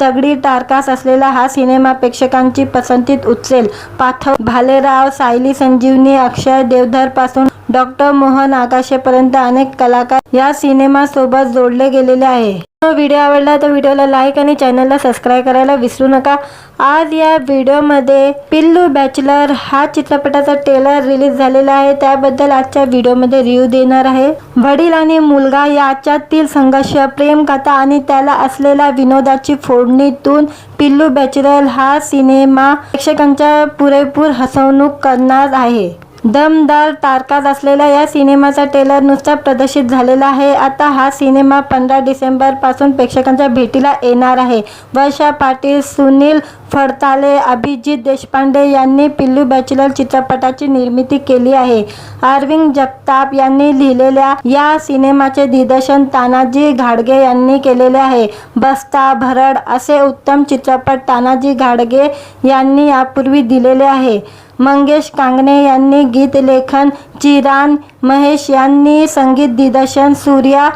तगडी टारकास असलेला हा सिनेमा प्रेक्षकांची पसंतीत उचलेल। पार्थव भालेराव, सायली संजीवनी, अक्षय देवधर पासून डॉक्टर मोहन आगाशेपर्यंत अनेक कलाकार या सिनेमासोबत जोडले गेलेले आहे। व्हिडिओ आवडला तर व्हिडिओला लाईक आणि चॅनलला सबस्क्राईब करायला विसरू नका। आज या व्हिडिओमध्ये पिल्लू बॅचलर हा चित्रपटाचा ट्रेलर रिलीज झालेला आहे, त्याबद्दल आजच्या व्हिडिओमध्ये रिव्ह्यू देणार आहे। वडील आणि मुलगा याच्यातील संघर्ष, प्रेम कथा आणि त्याला असलेल्या विनोदाची फोडणीतून पिल्लू बॅचलर हा सिनेमा प्रेक्षकांच्या पुरेपूर हसवणूक करणार आहे। दमदार तारकात असलेल्या या सिनेमाचा ट्रेलर नुसता प्रदर्शित झालेला आहे। आता हा सिनेमा 15 डिसेंबर पासून प्रेक्षकांच्या भेटीला येणार आहे। वर्षा पाटील, सुनील फडताले, अभिजित देशपांडे यांनी पिल्लू बॅचलर चित्रपटाची निर्मिती केली आहे। अरविंद जगताप यांनी लिहिलेल्या या सिनेमाचे दिग्दर्शन तानाजी घाडगे यांनी केलेले आहे। बस्ता, भरड असे उत्तम चित्रपट तानाजी घाडगे यांनी यापूर्वी दिलेले आहे। मंगेश कांगणे यांनी गीत लेखन, चिरान महेश यांनी संगीत दिग्दर्शन, सूर्या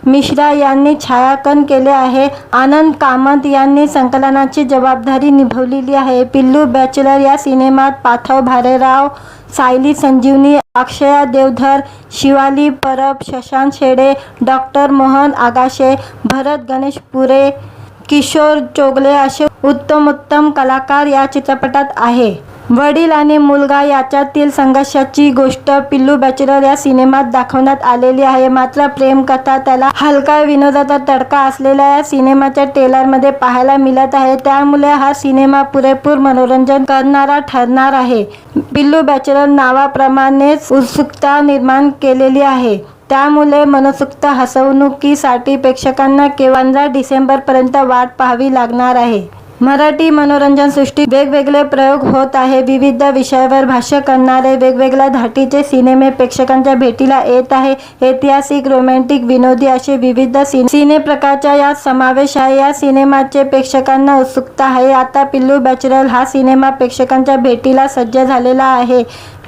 मिश्रा यांनी छायांकन केले आहे। आनंद कामत यांनी संकलनाची जबाबदारी निभावलेली आहे। पिल्लू बॅचलर या सिनेमात पार्थव भालेराव, सायली संजीवनी, अक्षया देवधर, शिवाली परब, शशांक शेडे, डॉक्टर मोहन आगाशे, भरत गणेशपुरे, किशोर चोगले असे उत्तम कलाकार या चित्रपटात आहे। वडील आणि मुलगा याच्यातील संघर्षाची गोष्ट पिल्लू बॅचलर या सिनेमात दाखवण्यात आलेली आहे। मात्र प्रेम कथा, त्याला हलका विनोदाचा तडका असलेल्या या सिनेमाच्या ट्रेलरमध्ये पाहायला मिळत आहे। त्यामुळे हा सिनेमा पुरेपूर मनोरंजन करणारा ठरणार आहे। पिल्लू बॅचलर नावाप्रमाणेच उत्सुकता निर्माण केलेली आहे, त्यामुळे मनसोक्त हसवणुकीसाठी प्रेक्षकांना 15 डिसेंबरपर्यंत वाट पाहावी लागणार आहे। मराठी मनोरंजन सृष्टीत वेगवेगळे प्रयोग होत आहे। विविध विषयावर भाष्य करणारे वेगवेगळ्या धाटीचे सिनेमे प्रेक्षकांच्या भेटीला येत आहे। ऐतिहासिक, रोमॅन्टिक, विनोदी असे विविध सिने प्रकारचा यात समावेश आहे। या सिनेमाचे प्रेक्षकांना उत्सुकता आहे। आता पिल्लू बॅचलर हा सिनेमा प्रेक्षकांच्या भेटीला सज्ज झालेला आहे।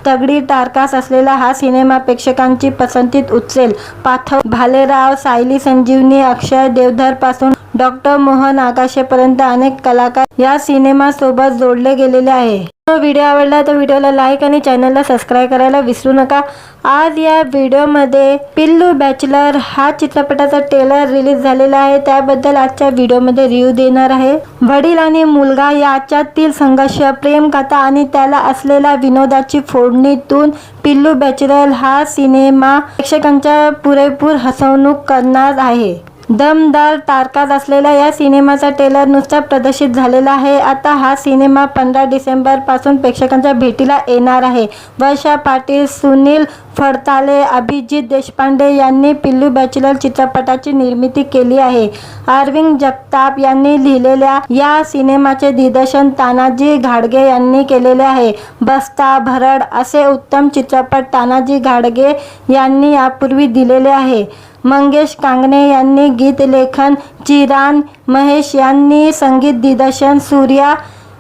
तगडी टारकास असलेला हा सिनेमा प्रेक्षकांची पसंतीत उचलेल। पार्थव भालेराव, सायली संजीवनी, अक्षय देवधर पासून डॉक्टर मोहन आगाशेपर्यंत अनेक कलाकार या सिनेमासोबत जोडले गेलेले आहे। व्हिडिओ आवडला तर व्हिडिओला लाईक आणि चॅनलला सबस्क्राईब करायला विसरू नका। आज या व्हिडिओमध्ये पिल्लू बॅचलर हा चित्रपटाचा ट्रेलर रिलीज झालेला आहे, त्याबद्दल आजच्या व्हिडिओमध्ये रिव्ह्यू देणार आहे। वडील आणि मुलगा याच्यातील संघर्ष, प्रेम कथा आणि त्याला असलेल्या विनोदाची फोडणीतून पिल्लू बॅचलर हा सिनेमा प्रेक्षकांच्या पुरेपूर हसवणूक करणार आहे। दमदार तारकात असलेल्या या सिनेमाचा ट्रेलर नुसता प्रदर्शित झालेला आहे। आता हा सिनेमा 15 डिसेंबर पासून प्रेक्षकांच्या भेटीला येणार आहे। वर्षा पाटील, सुनील फडताले, अभिजित देशपांडे यांनी पिल्लू बॅचलर चित्रपटाची निर्मिती केली आहे। अरविंद जगताप यांनी लिहिलेल्या या सिनेमाचे दिग्दर्शन तानाजी घाडगे यांनी केलेले आहे। बस्ता, भरड असे उत्तम चित्रपट तानाजी घाडगे यांनी यापूर्वी दिलेले आहे। मंगेश कांगणे यांनी गीत लेखन, चिरान महेश यांनी संगीत दिग्दर्शन, सूर्या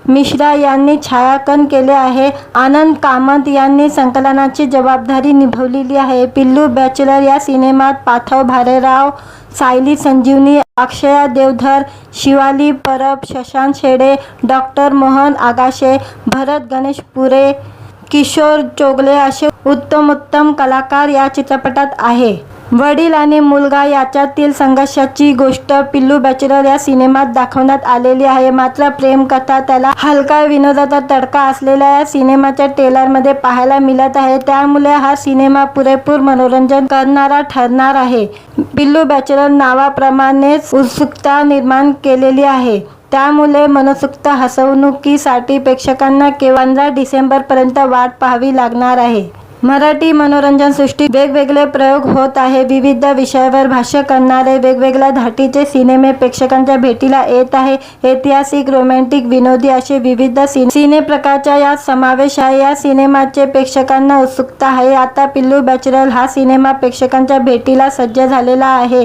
मिश्रा यांनी छायांकन केले आहे। आनंद कामत यांनी संकलनाची जबाबदारी निभावलेली आहे। पिल्लू बॅचलर या सिनेमात पार्थव भालेराव, सायली संजीवनी, अक्षया देवधर, शिवाली परब, शशांक शेडे, डॉक्टर मोहन आगाशे, भरत गणेशपुरे, किशोर चोगले असे उत्तम कलाकार या चित्रपटात आहे। वडील आणि मुलगा याच्यातील संघर्षाची गोष्ट पिल्लू बॅचलर या सिनेमात दाखवण्यात आलेली आहे। मात्र प्रेम कथा, त्याला हलका विनोदाचा तडका असलेल्या या सिनेमाच्या ट्रेलरमध्ये पाहायला मिळत आहे। त्यामुळे हा सिनेमा पुरेपूर मनोरंजन करणारा ठरणार आहे। पिल्लू बॅचलर नावाप्रमाणेच उत्सुकता निर्माण केलेली आहे, त्यामुळे मनसोक्त हसवणुकीसाठी प्रेक्षकांना 15 डिसेंबरपर्यंत वाट पाहावी लागणार आहे। मराठी मनोरंजन सृष्टीत वेगवेगळे प्रयोग होत आहे। विविध विषयावर भाष्य करणारे वेगवेगळ्या धाटीचे सिनेमे प्रेक्षकांच्या भेटीला येत आहे। ऐतिहासिक, रोमॅन्टिक, विनोदी असे विविध सिने प्रकारचा यात समावेश आहे। या सिनेमाचे प्रेक्षकांना उत्सुकता आहे। आता पिल्लू बॅचलर हा सिनेमा प्रेक्षकांच्या भेटीला सज्ज झालेला आहे।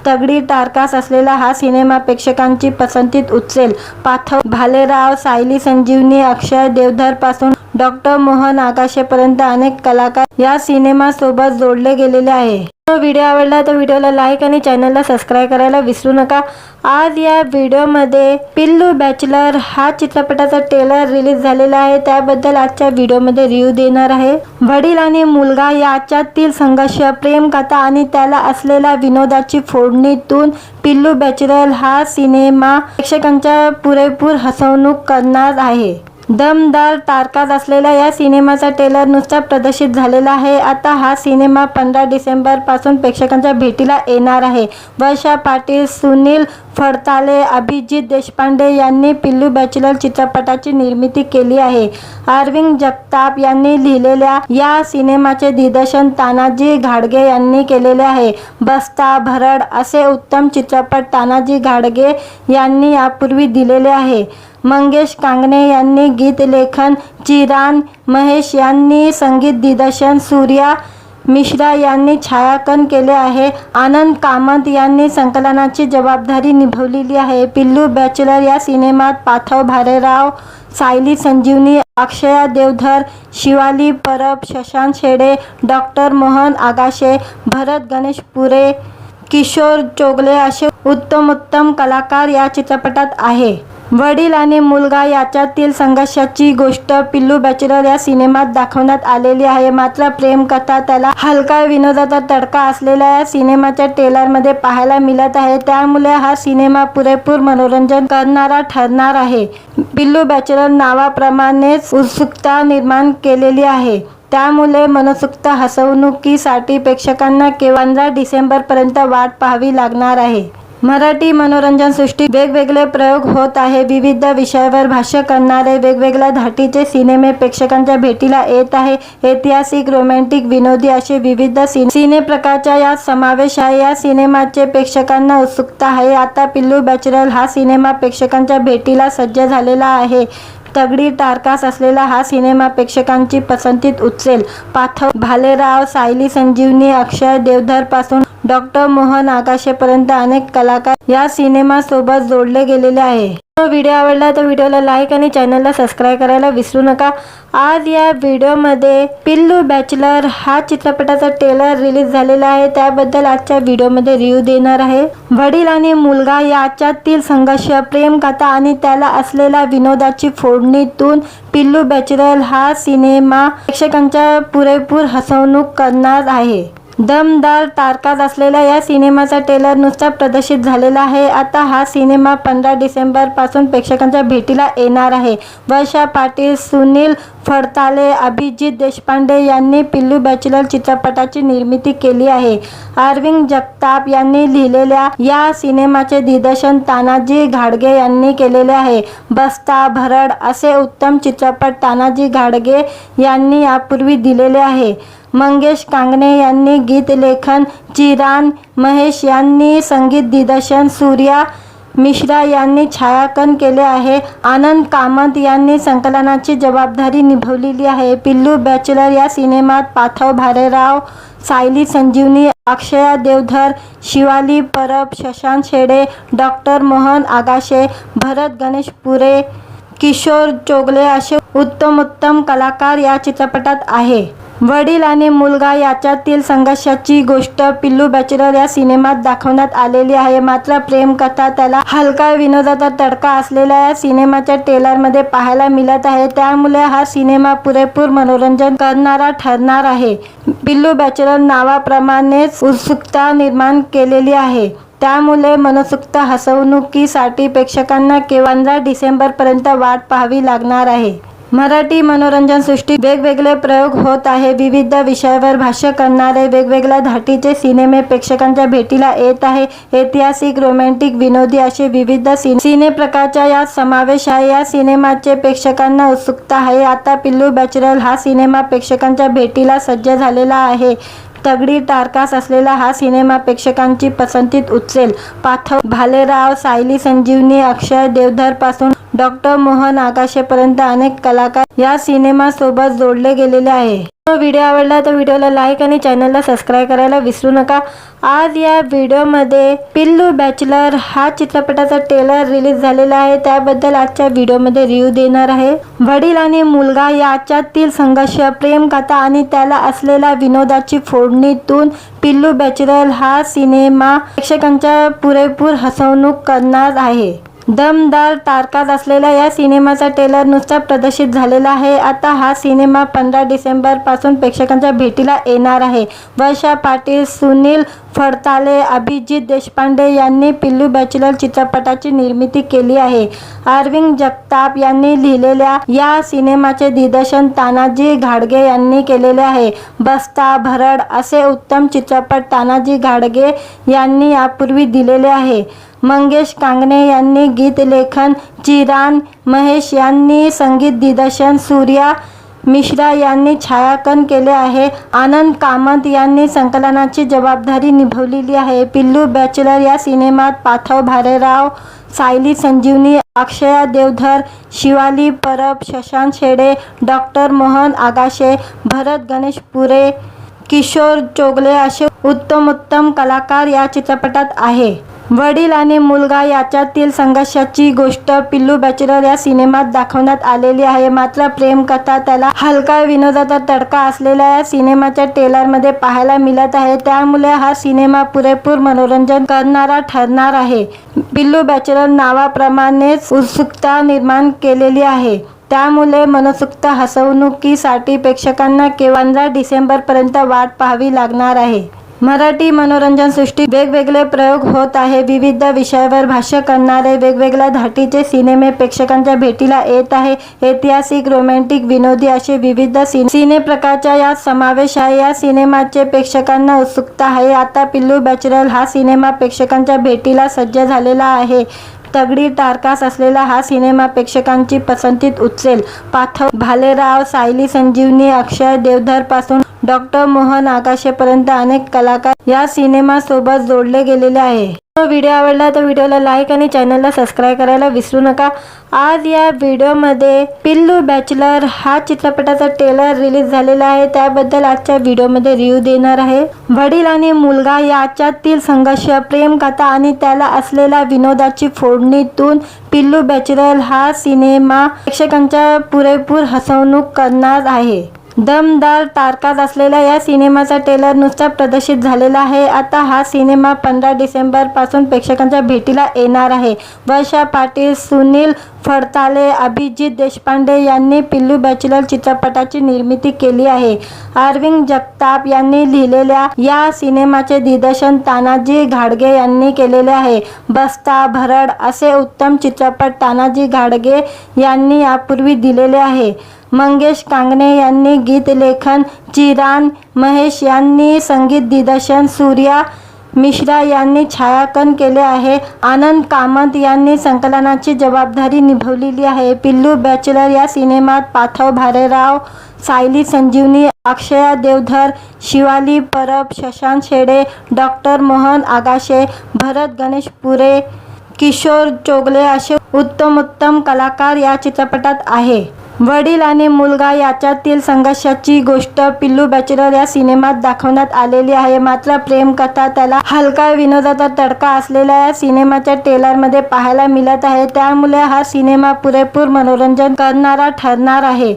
तगडी टारकास असलेला हा सिनेमा प्रेक्षकांची पसंतीत उचलेल। पार्थव भालेराव, सायली संजीवनी, अक्षय देवधर पासून डॉक्टर मोहन आगाशेपर्यंत अनेक कलाकार या सिनेमासोबत जोडले गेलेले आहे। व्हिडिओ आवडला तर व्हिडिओला लाईक आणि चॅनलला सबस्क्राईब करायला विसरू नका। आज या व्हिडिओमध्ये पिल्लू बॅचलर हा चित्रपटाचा ट्रेलर रिलीज झालेला आहे, त्याबद्दल आजच्या व्हिडिओमध्ये रिव्ह्यू देणार आहे। वडील आणि मुलगा याच्यातील संघर्ष, प्रेम कथा आणि त्याला असलेल्या विनोदाची फोडणीतून पिल्लू बॅचलर हा सिनेमा प्रेक्षकांच्या पुरेपूर हसवणूक करणार आहे। दमदार तारकात असलेल्या या सिनेमाचा ट्रेलर नुकताच प्रदर्शित झालेला आहे। आता हा सिनेमा 15 डिसेंबर पासून प्रेक्षकांच्या भेटीला येणार आहे। वर्षा पाटील, सुनील फडताले, अभिजित देशपांडे यांनी पिल्लू बॅचलर चित्रपटाची निर्मिती केली आहे। अरविंद जगताप यांनी लिहिलेल्या या सिनेमाचे दिग्दर्शन तानाजी घाडगे यांनी केलेले आहे। बस्ता, भरड असे उत्तम चित्रपट तानाजी घाडगे यांनी यापूर्वी दिलेले आहे। मंगेश कांगणे यांनी गीत लेखन, चिरान महेश यांनी संगीत दिग्दर्शन, सूर्या मिश्रा यांनी छायांकन केले आहे। आनंद कामत यांनी संकलनाची जबाबदारी निभावलेली आहे। पिल्लू बॅचलर या सिनेमात पार्थव भालेराव, सायली संजीवनी, अक्षया देवधर, शिवाली परब, शशांक शेडे, डॉक्टर मोहन आगाशे, भरत गणेशपुरे, किशोर चोगले असे उत्तम कलाकार या चित्रपटात आहे। वडील आणि मुलगा याच्यातील संघर्षाची गोष्ट पिल्लू बॅचलर या सिनेमात दाखवण्यात आलेली आहे। मात्र प्रेम कथा, त्याला हलका विनोदाचा तडका असलेल्या या सिनेमाच्या ट्रेलरमध्ये पाहायला मिळत आहे। त्यामुळे हा सिनेमा पुरेपूर मनोरंजन करणारा ठरणार आहे। पिल्लू बॅचलर नावाप्रमाणेच उत्सुकता निर्माण केलेली आहे, त्यामुळे मनसोक्त हसवणुकीसाठी प्रेक्षकांना केवळ 15 डिसेंबरपर्यंत वाट पाहावी लागणार आहे। मराठी मनोरंजन सृष्टीत वेगवेगळे प्रयोग होत आहे। विविध विषयावर भाष्य करणारे वेगवेगळ्या धाटीचे सिनेमे प्रेक्षकांच्या भेटीला येत आहे। ऐतिहासिक, रोमॅन्टिक, विनोदी असे विविध सिने प्रकारचा यात समावेश आहे। या सिनेमाचे प्रेक्षकांना उत्सुकता आहे। आता पिल्लू बॅचलर हा सिनेमा प्रेक्षकांच्या भेटीला सज्ज झालेला आहे। तगडी टारकास असलेला हा सिनेमा प्रेक्षकांची पसंतीत उचलेल। पार्थव भालेराव, सायली संजीवनी, अक्षय देवधर पासून डॉक्टर मोहन आगाशेपर्यंत अनेक कलाकार या सिनेमासोबत जोडले गेलेले आहे। व्हिडिओ आवडला तर व्हिडिओला लाईक आणि चॅनलला सबस्क्राईब करायला विसरू नका। आज या व्हिडिओमध्ये पिल्लू बॅचलर हा चित्रपटाचा ट्रेलर रिलीज झालेला आहे, त्याबद्दल आजच्या व्हिडिओमध्ये रिव्ह्यू देणार आहे। वडील आणि मुलगा याच्यातील संघर्ष, प्रेम कथा आणि त्याला असलेल्या विनोदाची फोडणीतून पिल्लू बॅचलर हा सिनेमा प्रेक्षकांच्या पुरेपूर हसवणूक करणार आहे। दमदार तारकात असलेल्या या सिनेमाचा ट्रेलर नुकताच प्रदर्शित झालेला आहे। आता हा सिनेमा 15 डिसेंबर पासून प्रेक्षकांच्या भेटीला येणार आहे। वर्षा पाटील, सुनील फडताले, अभिजित देशपांडे यांनी पिल्लू बॅचलर चित्रपटाची निर्मिती केली आहे। अरविंद जगताप यांनी लिहिलेल्या या सिनेमाचे दिग्दर्शन तानाजी घाडगे यांनी केलेले आहे। बस्ता, भरड असे उत्तम चित्रपट तानाजी घाडगे यांनी यापूर्वी दिलेले आहे। मंगेश कांगणे यांनी गीत लेखन, चिरान महेश यांनी संगीत दिग्दर्शन, सूर्या मिश्रा यांनी छायांकन केले आहे। आनंद कामत यांनी संकलनाची जबाबदारी निभावलेली आहे। पिल्लू बॅचलर या सिनेमात पार्थव भालेराव, सायली संजीवनी, अक्षया देवधर, शिवाली परब, शशांक शेडे, डॉक्टर मोहन आगाशे, भरत गणेशपुरे, किशोर चोगले असे उत्तम कलाकार या चित्रपटात आहे। वडील आणि मुलगा याच्यातील संघर्षाची गोष्ट पिल्लू बॅचलर या सिनेमात दाखवण्यात आलेली आहे। मात्र प्रेम कथा, त्याला हलका विनोदाचा तडका असलेल्या या सिनेमाच्या ट्रेलरमध्ये पाहायला मिळत आहे। त्यामुळे हा सिनेमा पुरेपूर मनोरंजन करणारा ठरणार आहे। पिल्लू बॅचलर नावाप्रमाणेच उत्सुकता निर्माण केलेली आहे, त्यामुळे मनसोक्त हसवणुकीसाठी प्रेक्षकांना केवळ 15 डिसेंबरपर्यंत वाट पाहावी लागणार आहे। मराठी मनोरंजन सृष्टीत वेगवेगळे प्रयोग होत आहे। विविध विषयावर भाष्य करणारे वेगवेगळ्या धाटीचे सिनेमे प्रेक्षकांच्या भेटीला येत आहे। ऐतिहासिक, रोमॅन्टिक, विनोदी असे विविध सिने प्रकारचा यात समावेश आहे। या सिनेमाचे प्रेक्षकांना उत्सुकता आहे। आता पिल्लू बॅचलर हा सिनेमा प्रेक्षकांच्या भेटीला सज्ज झालेला आहे। तगडी टारकास असलेला हा सिनेमा प्रेक्षकांची पसंतीत उचलेल। पार्थव भालेराव, सायली संजीवनी, अक्षय देवधर पासून डॉक्टर मोहन आगाशेपर्यंत अनेक कलाकार या सिनेमासोबत जोडले गेलेले आहे। व्हिडिओ आवडला तर व्हिडिओला लाईक आणि चॅनलला सबस्क्राईब करायला विसरू नका। आज या व्हिडिओमध्ये पिल्लू बॅचलर हा चित्रपटाचा ट्रेलर रिलीज झालेला आहे, त्याबद्दल आजच्या व्हिडिओमध्ये रिव्ह्यू देणार आहे। वडील आणि मुलगा याच्यातील संघर्ष, प्रेमकथा आणि त्याला असलेल्या विनोदाची फोडणीतून पिल्लू बॅचलर हा सिनेमा प्रेक्षकांच्या पुरेपूर हसवणूक करणार आहे। दमदार तारकात असलेल्या या सिनेमाचा ट्रेलर नुकताच प्रदर्शित झालेला आहे। आता हा सिनेमा 15 डिसेंबर पासून प्रेक्षकांच्या भेटीला येणार आहे। वर्षा पाटील, सुनील फडताले, अभिजित देशपांडे यांनी पिल्लू बॅचलर चित्रपटाची निर्मिती केली आहे। अरविंद जगताप यांनी लिहिलेल्या या सिनेमाचे दिग्दर्शन तानाजी घाडगे यांनी केलेले आहे। बस्ता, भरड असे उत्तम चित्रपट तानाजी घाडगे यांनी यापूर्वी दिलेले आहे। मंगेश कांगणे यांनी गीत लेखन, चिरान महेश यांनी संगीत दिग्दर्शन, सूर्या मिश्रा यांनी छायांकन केले आहे। आनंद कामत यांनी संकलनाची जबाबदारी निभावलेली आहे। पिल्लू बॅचलर या सिनेमात पार्थव भालेराव, सायली संजीवनी, अक्षया देवधर, शिवाली परब, शशांक शेडे, डॉक्टर मोहन आगाशे, भरत गणेशपुरे, किशोर चोगले असे उत्तम कलाकार या चित्रपटात आहे। वडील आणि मुलगा याच्यातील संघर्षाची गोष्ट पिल्लू बॅचलर या सिनेमात दाखवण्यात आलेली आहे। मात्र प्रेमकथा, त्याला हलका विनोदाचा तडका असलेल्या या सिनेमाच्या ट्रेलरमध्ये पाहायला मिळत आहे, त्यामुळे हा सिनेमा पुरेपूर मनोरंजन करणारा ठरणार आहे। पिल्लू बॅचलर नावाप्रमाणेच उत्सुकता निर्माण केलेली आहे, त्यामुळे मनसोक्त हसवणुकीसाठी प्रेक्षकांना केवळ 15 डिसेंबरपर्यंत वाट पाहावी लागणार आहे। मराठी मनोरंजन सृष्टीत वेगवेगळे प्रयोग होत आहे। विविध विषयावर भाष्य करणारे वेगवेगळ्या धाटीचे सिनेमे प्रेक्षकांच्या भेटीला येत आहे। ऐतिहासिक, रोमॅन्टिक, विनोदी असे विविध सिने प्रकारचा यात समावेश आहे। या सिनेमाचे प्रेक्षकांना उत्सुकता आहे। आता पिल्लू बॅचलर हा सिनेमा प्रेक्षकांच्या भेटीला सज्ज झालेला आहे। तगडी टारकास असलेला हा सिनेमा प्रेक्षकांची पसंतीत उचलेल। पार्थव भालेराव, सायली संजीवनी, अक्षय देवधर पासून डॉक्टर मोहन आगाशेपर्यंत अनेक कलाकार या सिनेमासोबत जोडले गेलेले आहे। व्हिडिओ आवडला तर व्हिडिओला लाईक आणि चॅनलला सबस्क्राईब करायला विसरू नका। आज या व्हिडिओमध्ये पिल्लू बॅचलर हा चित्रपटाचा ट्रेलर रिलीज झालेला आहे, त्याबद्दल आजच्या व्हिडिओमध्ये रिव्ह्यू देणार आहे। वडील आणि मुलगा याच्यातील संघर्ष, प्रेमकथा आणि त्याला असलेल्या विनोदाची फोडणीतून पिल्लू बॅचलर हा सिनेमा प्रेक्षकांच्या पुरेपूर हसवणूक करणार आहे। दमदार तारकात असलेल्या या सिनेमाचा ट्रेलर नुकताच प्रदर्शित झालेला आहे। आता हा सिनेमा 15 डिसेंबर पासून प्रेक्षकांच्या भेटीला येणार आहे। वर्षा पाटील, सुनील फडताले, अभिजित देशपांडे यांनी पिल्लू बॅचलर चित्रपटाची निर्मिती केली आहे। अरविंद जगताप यांनी लिहिलेल्या या सिनेमाचे दिग्दर्शन तानाजी घाडगे यांनी केलेले आहे। बस्ता, भरड असे उत्तम चित्रपट तानाजी घाडगे यांनी यापूर्वी दिलेले आहे। मंगेश कांगणे यांनी गीत लेखन, चिरान महेश यांनी संगीत दिग्दर्शन, सूर्या मिश्रा यांनी छायांकन केले आहे। आनंद कामत यांनी संकलनाची जबाबदारी निभावलेली आहे। पिल्लू बॅचलर या सिनेमात पार्थव भालेराव, सायली संजीवनी, अक्षया देवधर, शिवाली परब, शशांक शेडे, डॉक्टर मोहन आगाशे, भरत गणेशपुरे, किशोर चोगले असे उत्तम कलाकार या चित्रपटात आहे। वडील आणि मुलगा याच्यातील संघर्षाची गोष्ट पिल्लू बॅचलर या सिनेमात दाखवण्यात आलेली आहे। मात्र प्रेमकथा, त्याला हलका विनोदाचा तडका असलेल्या या सिनेमाच्या ट्रेलरमध्ये पाहायला मिळत आहे, त्यामुळे हा सिनेमा पुरेपूर मनोरंजन करणारा ठरणार आहे।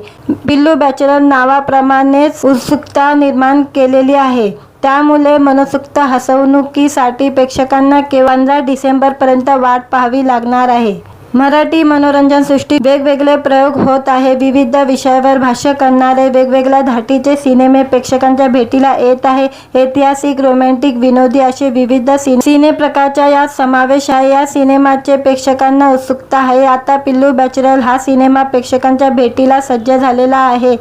पिल्लू बॅचलर नावाप्रमाणेच उत्सुकता निर्माण केलेली आहे, त्यामुळे मनसोक्त हसवणुकीसाठी प्रेक्षकांना केवळ 15 डिसेंबरपर्यंत वाट पाहावी लागणार आहे। मराठी मनोरंजन सृष्टीत वेगवेगळे प्रयोग होत आहे। विविध विषयावर भाष्य करणारे वेगवेगळ्या धाटीचे सिनेमे प्रेक्षकांच्या भेटीला येत आहे। ऐतिहासिक, रोमॅन्टिक, विनोदी असे विविध सिने प्रकारचा यात समावेश आहे। या सिनेमाचे प्रेक्षकांना उत्सुकता आहे। आता पिल्लू बॅचलर हा सिनेमा प्रेक्षकांच्या भेटीला सज्ज झालेला आहे।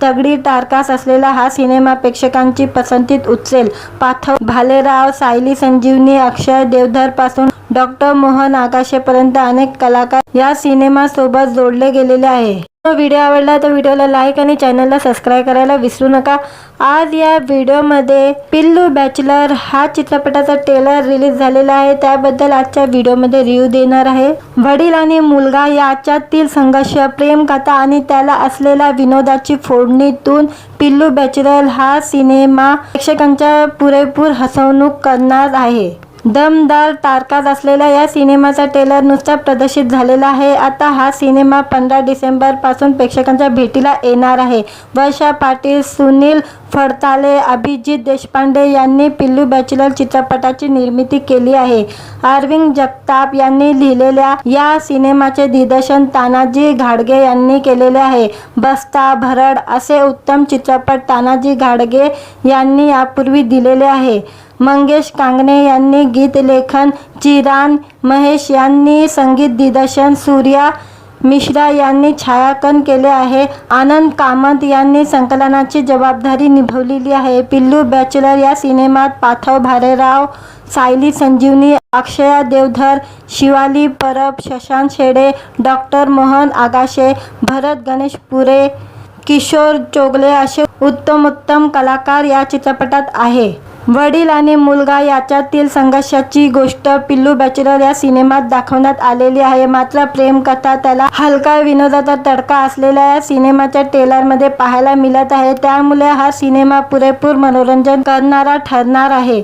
तगडी टारकास असलेला हा सिनेमा प्रेक्षकांची पसंतीत उचलेल। पार्थव भालेराव, सायली संजीवनी, अक्षय देवधर पासून डॉक्टर मोहन आगाशेपर्यंत अनेक कलाकार या सिनेमासोबत जोडले गेलेले आहे। व्हिडिओ आवडला तर व्हिडिओला लाईक आणि चॅनलला सबस्क्राईब करायला विसरू नका। आज या व्हिडिओमध्ये पिल्लू बॅचलर हा चित्रपटाचा ट्रेलर रिलीज झालेला आहे, त्याबद्दल आजच्या व्हिडिओमध्ये रिव्ह्यू देणार आहे। वडील आणि मुलगा याच्यातील संघर्ष, प्रेम कथा आणि त्याला असलेल्या विनोदाची फोडणीतून पिल्लू बॅचलर हा सिनेमा प्रेक्षकांच्या पुरेपूर हसवणूक करणार आहे। दमदार तारकाच असलेल्या या सिनेमाचा ट्रेलर नुकताच प्रदर्शित झालेला आहे। आता हा सिनेमा 15 डिसेंबर पासून प्रेक्षकांच्या भेटीला येणार आहे। वर्षा पाटील, सुनील फडताले, अभिजित देशपांडे यांनी पिल्लू बॅचलर चित्रपटाची निर्मिती केली आहे। अरविंद जगताप यांनी लिहिलेल्या या सिनेमाचे दिग्दर्शन तानाजी घाडगे यांनी केलेले आहे। बस्ता, भरड असे उत्तम चित्रपट तानाजी घाडगे यांनी यापूर्वी दिलेले आहे। मंगेश कांगणे यांनी गीत लेखन, चिरान महेश यांनी संगीत दिग्दर्शन, सूर्या मिश्रा यांनी छायांकन केले आहे। आनंद कामत यांनी संकलनाची जबाबदारी निभावलेली आहे। पिल्लू बॅचलर या सिनेमात पार्थव भालेराव, सायली संजीवनी, अक्षया देवधर, शिवाली परब, शशांक शेडे, डॉक्टर मोहन आगाशे, भरत गणेश पुरे, किशोर चोगले असे उत्तम कलाकार या चित्रपटात आहे। वडील आणि मुलगा याच्यातील संघर्षाची गोष्ट पिल्लू बॅचलर या सिनेमात दाखवण्यात आलेली आहे। मात्र प्रेम कथा, त्याला हलका विनोदाचा तडका असलेल्या या सिनेमाच्या ट्रेलरमध्ये पाहायला मिळत आहे। त्यामुळे हा सिनेमा पुरेपूर मनोरंजन करणारा ठरणार आहे।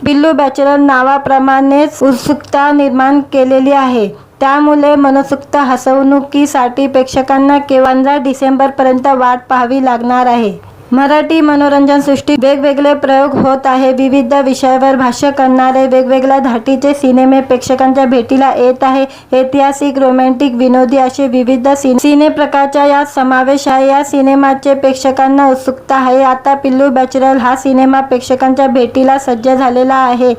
पिल्लू बॅचलर नावाप्रमाणेच उत्सुकता निर्माण केलेली आहे, त्यामुळे मनसोक्त हसवणुकीसाठी प्रेक्षकांना 15 डिसेंबरपर्यंत वाट पाहावी लागणार आहे। मराठी मनोरंजन सृष्टीत वेगवेगळे प्रयोग होत आहे। विविध विषयावर भाष्य करणारे वेगवेगळ्या धाटीचे सिनेमे प्रेक्षकांच्या भेटीला येत आहे। ऐतिहासिक, रोमॅन्टिक, विनोदी असे विविध सिने प्रकारचा यात समावेश आहे। या सिनेमाचे प्रेक्षकांना उत्सुकता आहे। आता पिल्लू बॅचलर हा सिनेमा प्रेक्षकांच्या भेटीला सज्ज झालेला आहे।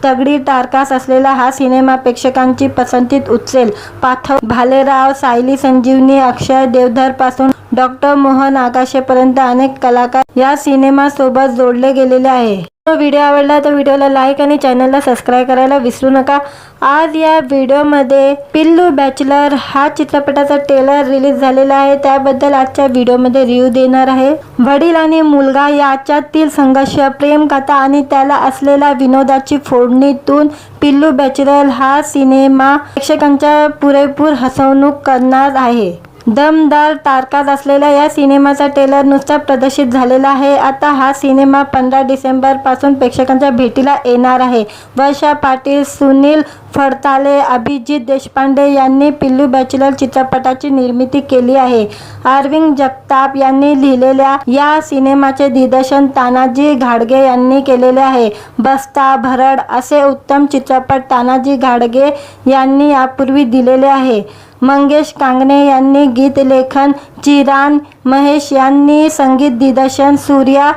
तगडी टारकास असलेला हा सिनेमा प्रेक्षकांची पसंती उचलेल। पार्थव भालेराव, सायली संजीवनी, अक्षय देवधर पासून डॉक्टर मोहन आगाशेपर्यंत अनेक कलाकार या सिनेमासोबत जोडले गेलेले आहे। व्हिडिओ आवडला तर व्हिडिओला लाईक आणि चॅनलला सबस्क्राईब करायला विसरू नका। आज या व्हिडिओमध्ये पिल्लू बॅचलर हा चित्रपटाचा ट्रेलर रिलीज झालेला आहे, त्याबद्दल आजच्या व्हिडिओमध्ये रिव्ह्यू देणार आहे। वडील आणि मुलगा याच्यातील संघर्ष, प्रेम कथा आणि त्याला असलेल्या विनोदाची फोडणीतून पिल्लू बॅचलर हा सिनेमा प्रेक्षकांच्या पुरेपूर हसवणूक करणार आहे। दमदार तारकाच असलेल्या या सिनेमाचा ट्रेलर नुकताच प्रदर्शित झालेला आहे। आता हा सिनेमा 15 डिसेंबर पासून प्रेक्षकांच्या भेटीला येणार आहे। वर्षा पाटील, सुनील फडताले, अभिजित देशपांडे यांनी पिल्लू बॅचलर चित्रपटाची निर्मिती केली आहे। अरविंद जगताप यांनी लिहिलेल्या या सिनेमाचे दिग्दर्शन तानाजी घाडगे यांनी केलेले आहे। बस्ता, भरड असे उत्तम चित्रपट तानाजी घाडगे यांनी यापूर्वी दिलेले आहे। मंगेश कांगणे यांनी गीत लेखन, चिरान महेश यांनी संगीत दिग्दर्शन, सूर्या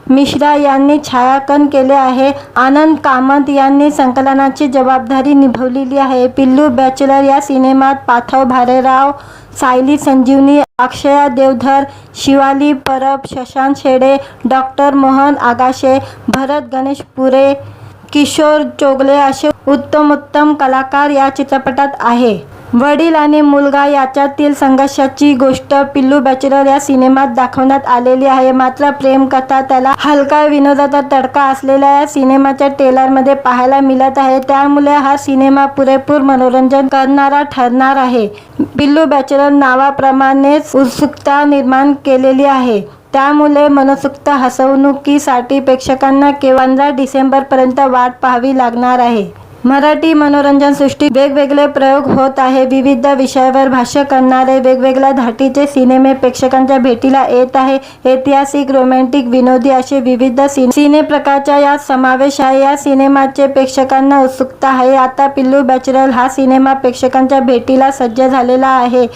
मिश्रा यांनी छायांकन केले आहे। आनंद कामत यांनी संकलनाची जबाबदारी निभावलेली आहे। पिल्लू बॅचलर या सिनेमात पार्थव भालेराव, सायली संजीवनी, अक्षया देवधर, शिवाली परब, शशांक शेडे, डॉक्टर मोहन आगाशे, भरत गणेश पुरे, किशोर चोगले असे उत्तम कलाकार या चित्रपटात आहे। वडील आणि मुलगा याच्यातील संघर्षाची गोष्ट पिल्लू बॅचलर या सिनेमात दाखवण्यात आलेली आहे। मात्र प्रेम कथा, त्याला हलका विनोदाचा तडका असलेल्या या सिनेमाच्या ट्रेलरमध्ये पाहायला मिळत आहे। त्यामुळे हा सिनेमा पुरेपूर मनोरंजन करणारा ठरणार आहे। पिल्लू बॅचलर नावाप्रमाणेच उत्सुकता निर्माण केलेली आहे, त्यामुळे मनसोक्त हसवणुकीसाठी प्रेक्षकांना 15 डिसेंबरपर्यंत वाट पाहावी लागणार आहे। मराठी मनोरंजन सृष्टीत वेगवेगळे प्रयोग होत आहे। विविध विषयावर भाष्य करणारे वेगवेगळ्या धाटीचे सिनेमे प्रेक्षकांच्या भेटीला येत आहे। ऐतिहासिक, रोमॅन्टिक, विनोदी असे विविध सिने प्रकारचा यात समावेश आहे। या सिनेमाचे प्रेक्षकांना उत्सुकता आहे। आता पिल्लू बॅचलर हा सिनेमा प्रेक्षकांच्या भेटीला सज्ज झालेला आहे।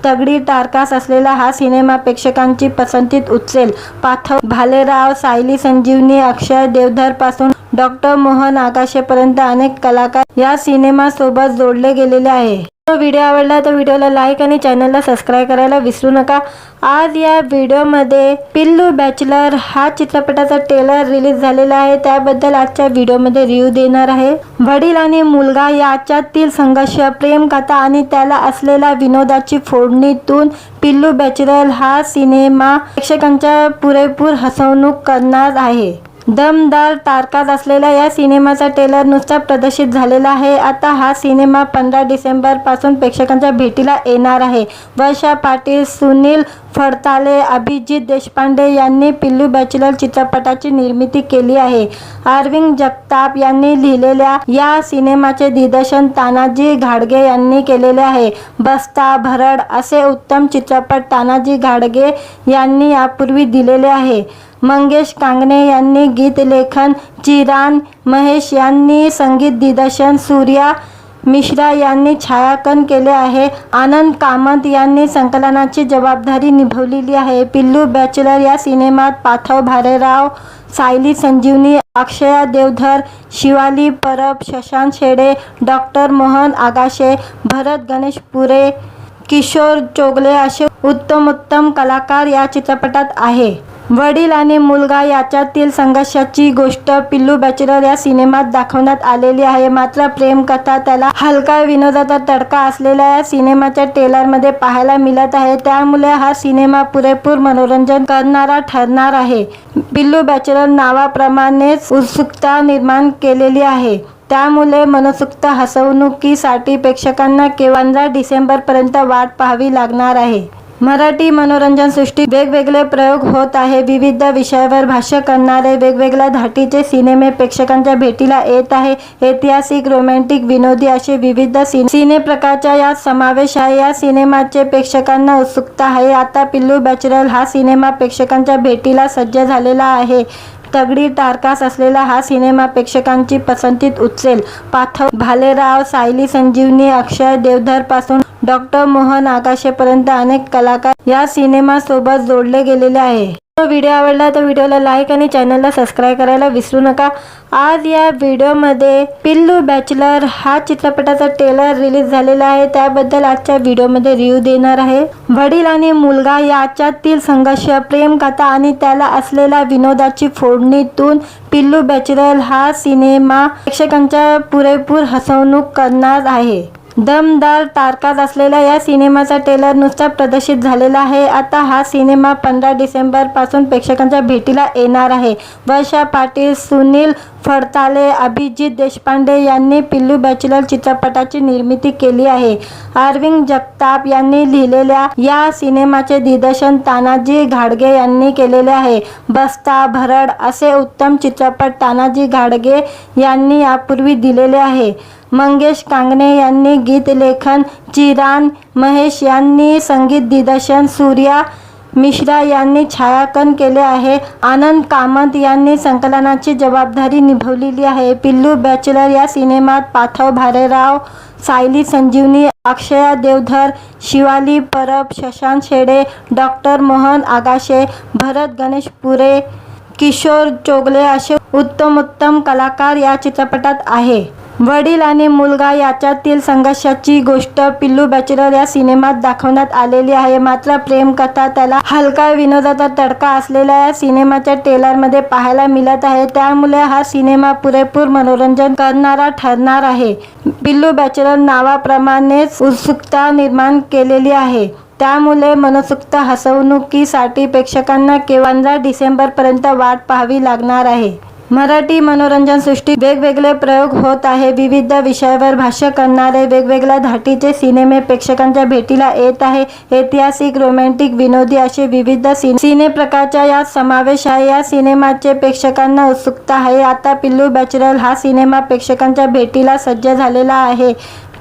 तगडी टारकास असलेला हा सिनेमा प्रेक्षकांची पसंती उचलेल। पार्थव भालेराव, सायली संजीवनी, अक्षय देवधर पासून डॉक्टर मोहन आगाशेपर्यंत अनेक कलाकार या सिनेमासोबत जोडले गेलेले आहे। व्हिडिओ आवडला तर व्हिडिओला लाईक आणि चॅनलला सबस्क्राईब करायला विसरू नका। आज या व्हिडिओमध्ये पिल्लू बॅचलर हा चित्रपटाचा ट्रेलर रिलीज झालेला आहे, त्याबद्दल आजच्या व्हिडिओमध्ये रिव्ह्यू देणार आहे। वडील आणि मुलगा याच्यातील संघर्ष, प्रेम कथा आणि त्याला असलेल्या विनोदाची फोडणीतून पिल्लू बॅचलर हा सिनेमा प्रेक्षकांच्या पुरेपूर हसवणूक करणार आहे। दमदार तारकात असलेल्या या सिनेमाचा ट्रेलर नुकताच प्रदर्शित झालेला आहे। आता हा सिनेमा 15 डिसेंबर पासून प्रेक्षकांच्या भेटीला येणार आहे। वर्षा पाटील, सुनील फडताले, अभिजित देशपांडे यांनी पिल्लू बॅचलर चित्रपटाची निर्मिती केली आहे। अरविंद जगताप यांनी लिहिलेल्या या सिनेमाचे दिग्दर्शन तानाजी घाडगे यांनी केलेले आहे। बस्ता, भरड असे उत्तम चित्रपट तानाजी घाडगे यांनी यापूर्वी दिलेले आहे। मंगेश कांगणे यांनी गीत लेखन, चिरान महेश यांनी संगीत दिग्दर्शन, सूर्या मिश्रा यांनी छायांकन केले आहे। आनंद कामत यांनी संकलनाची जबाबदारी निभावलेली आहे। पिल्लू बॅचलर या सिनेमात पार्थव भालेराव, सायली संजीवनी, अक्षया देवधर, शिवाली परब, शशांक शेडे, डॉक्टर मोहन आगाशे, भरत गणेशपुरे, किशोर चोगले असे उत्तम कलाकार या चित्रपटात आहे। वडील आणि मुलगा याच्यातील संघर्षाची गोष्ट पिल्लू बॅचलर या सिनेमात दाखवण्यात आलेली आहे। मात्र प्रेम कथा, त्याला हलका विनोदाचा तडका असलेल्या या सिनेमाच्या ट्रेलरमध्ये पाहायला मिळत आहे। त्यामुळे हा सिनेमा पुरेपूर मनोरंजन करणारा ठरणार आहे। पिल्लू बॅचलर नावाप्रमाणेच उत्सुकता निर्माण केलेली आहे, त्यामुळे मनसोक्त हसवणुकीसाठी प्रेक्षकांना 15 डिसेंबरपर्यंत वाट पाहावी लागणार आहे। मराठी मनोरंजन सृष्टीत वेगवेगळे प्रयोग होत आहे। विविध विषयावर भाष्य करणारे वेगवेगळ्या धाटीचे सिनेमे प्रेक्षकांच्या भेटीला येत आहे। ऐतिहासिक, रोमॅन्टिक, विनोदी असे विविध सिने प्रकारचा यात समावेश आहे। या सिनेमाचे प्रेक्षकांना उत्सुकता आहे। आता पिल्लू बॅचलर हा सिनेमा प्रेक्षकांच्या भेटीला सज्ज झालेला आहे। तगडी टारकास असलेला हा सिनेमा प्रेक्षकांची पसंतीत उचलेल। पार्थव भालेराव, सायली संजीवनी, अक्षय देवधर पासून डॉक्टर मोहन आगाशेपर्यंत अनेक कलाकार या सिनेमासोबत जोडले गेलेले आहे। व्हिडिओ आवडला तर व्हिडिओला लाईक आणि चॅनलला सबस्क्राईब करायला विसरू नका। आज या व्हिडिओमध्ये पिल्लू बॅचलर हा चित्रपटाचा ट्रेलर रिलीज झालेला आहे, त्याबद्दल आजच्या व्हिडिओमध्ये रिव्ह्यू देणार आहे। वडील आणि मुलगा याच्यातील संघर्ष, प्रेम कथा आणि त्याला असलेल्या विनोदाची फोडणीतून पिल्लू बॅचलर हा सिनेमा प्रेक्षकांच्या पुरेपूर हसवणूक करणार आहे। दमदार तारकात असलेल्या या सिनेमाचा ट्रेलर नुकताच प्रदर्शित झालेला आहे। आता हा सिनेमा 15 डिसेंबर पासून प्रेक्षकांच्या भेटीला येणार आहे। वर्षा पाटील, सुनील फडताले, अभिजित देशपांडे यांनी पिल्लू बॅचलर चित्रपटाची निर्मिती केली आहे। अरविंद जगताप यांनी लिहिलेल्या या सिनेमाचे दिग्दर्शन तानाजी घाडगे यांनी केलेले आहे। बस्ता, भरड असे उत्तम चित्रपट तानाजी घाडगे यांनी यापूर्वी दिलेले आहे। मंगेश कांगणे यांनी गीत लेखन, चिरान महेश यांनी संगीत दिग्दर्शन, सूर्या मिश्रा यांनी छायांकन केले आहे। आनंद कामत यांनी संकलनाची जबाबदारी निभावलेली आहे। पिल्लू बॅचलर या सिनेमात पार्थव भालेराव, सायली संजीवनी, अक्षया देवधर, शिवाली परब, शशांक शेडे, डॉक्टर मोहन आगाशे, भरत गणेशपुरे, किशोर चोगले असे उत्तम कलाकार या चित्रपटात आहे। वडील आणि मुलगा याच्यातील संघर्षाची गोष्ट पिल्लू बॅचलर या सिनेमात दाखवण्यात आलेली आहे। मात्र प्रेम कथा, त्याला हलका विनोदाचा तडका असलेल्या या सिनेमाच्या ट्रेलरमध्ये पाहायला मिळत आहे। त्यामुळे हा सिनेमा पुरेपूर मनोरंजन करणारा ठरणार आहे। पिल्लू बॅचलर नावाप्रमाणेच उत्सुकता निर्माण केलेली आहे, त्यामुळे मनसोक्त हसवणुकीसाठी प्रेक्षकांना 15 डिसेंबरपर्यंत वाट पाहावी लागणार आहे। मराठी मनोरंजन सृष्टीत वेगवेगळे प्रयोग होत आहे। विविध विषयावर भाष्य करणारे वेगवेगळ्या धाटीचे सिनेमे प्रेक्षकांच्या भेटीला येत आहे। ऐतिहासिक, रोमॅन्टिक, विनोदी असे विविध सिने प्रकारचा यात समावेश आहे। या सिनेमाचे प्रेक्षकांना उत्सुकता आहे। आता पिल्लू बॅचलर हा सिनेमा प्रेक्षकांच्या भेटीला सज्ज झालेला आहे।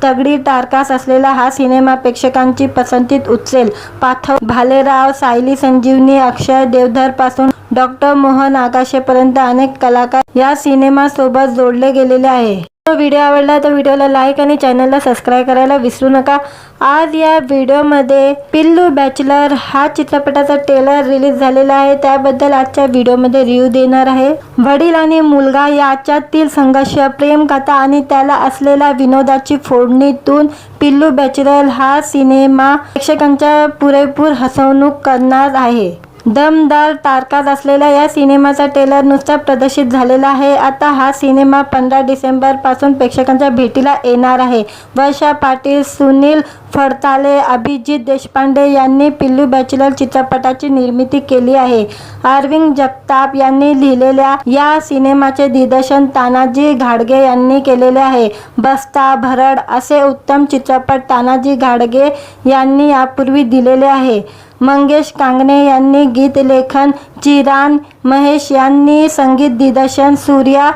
तगडी टारकास असलेला हा सिनेमा प्रेक्षकांची पसंतीत उचलेल। पार्थव भालेराव, सायली संजीवनी, अक्षय देवधर पासून डॉक्टर मोहन आगाशेपर्यंत अनेक कलाकार या सिनेमासोबत जोडले गेलेले आहे। व्हिडिओ आवडला तर व्हिडिओला लाईक आणि चॅनलला सबस्क्राईब करायला विसरू नका। आज या व्हिडिओमध्ये पिल्लू बॅचलर हा चित्रपटाचा ट्रेलर रिलीज झालेला आहे, त्याबद्दल आजच्या व्हिडिओमध्ये रिव्ह्यू देणार आहे। वडील आणि मुलगा याच्यातील संघर्ष, प्रेम कथा आणि त्याला असलेल्या विनोदाची फोडणीतून पिल्लू बॅचलर हा सिनेमा प्रेक्षकांच्या पुरेपूर हसवणूक करणार आहे। दमदार तारकात असलेल्या या सिनेमाचा ट्रेलर नुकताच प्रदर्शित झालेला आहे। आता हा सिनेमा 15 डिसेंबर पासून प्रेक्षकांच्या भेटीला येणार आहे। वर्षा पाटील, सुनील फडताले, अभिजित देशपांडे यांनी पिल्लू बॅचलर चित्रपटाची निर्मिती केली आहे। अरविंद जगताप यांनी लिहिलेल्या या सिनेमाचे दिग्दर्शन तानाजी घाडगे यांनी केलेले आहे। बस्ता, भरड असे उत्तम चित्रपट तानाजी घाडगे यांनी यापूर्वी दिलेले आहे। मंगेश कांगणे यांनी गीत लेखन, चिरान महेश यांनी संगीत दिग्दर्शन, सूर्या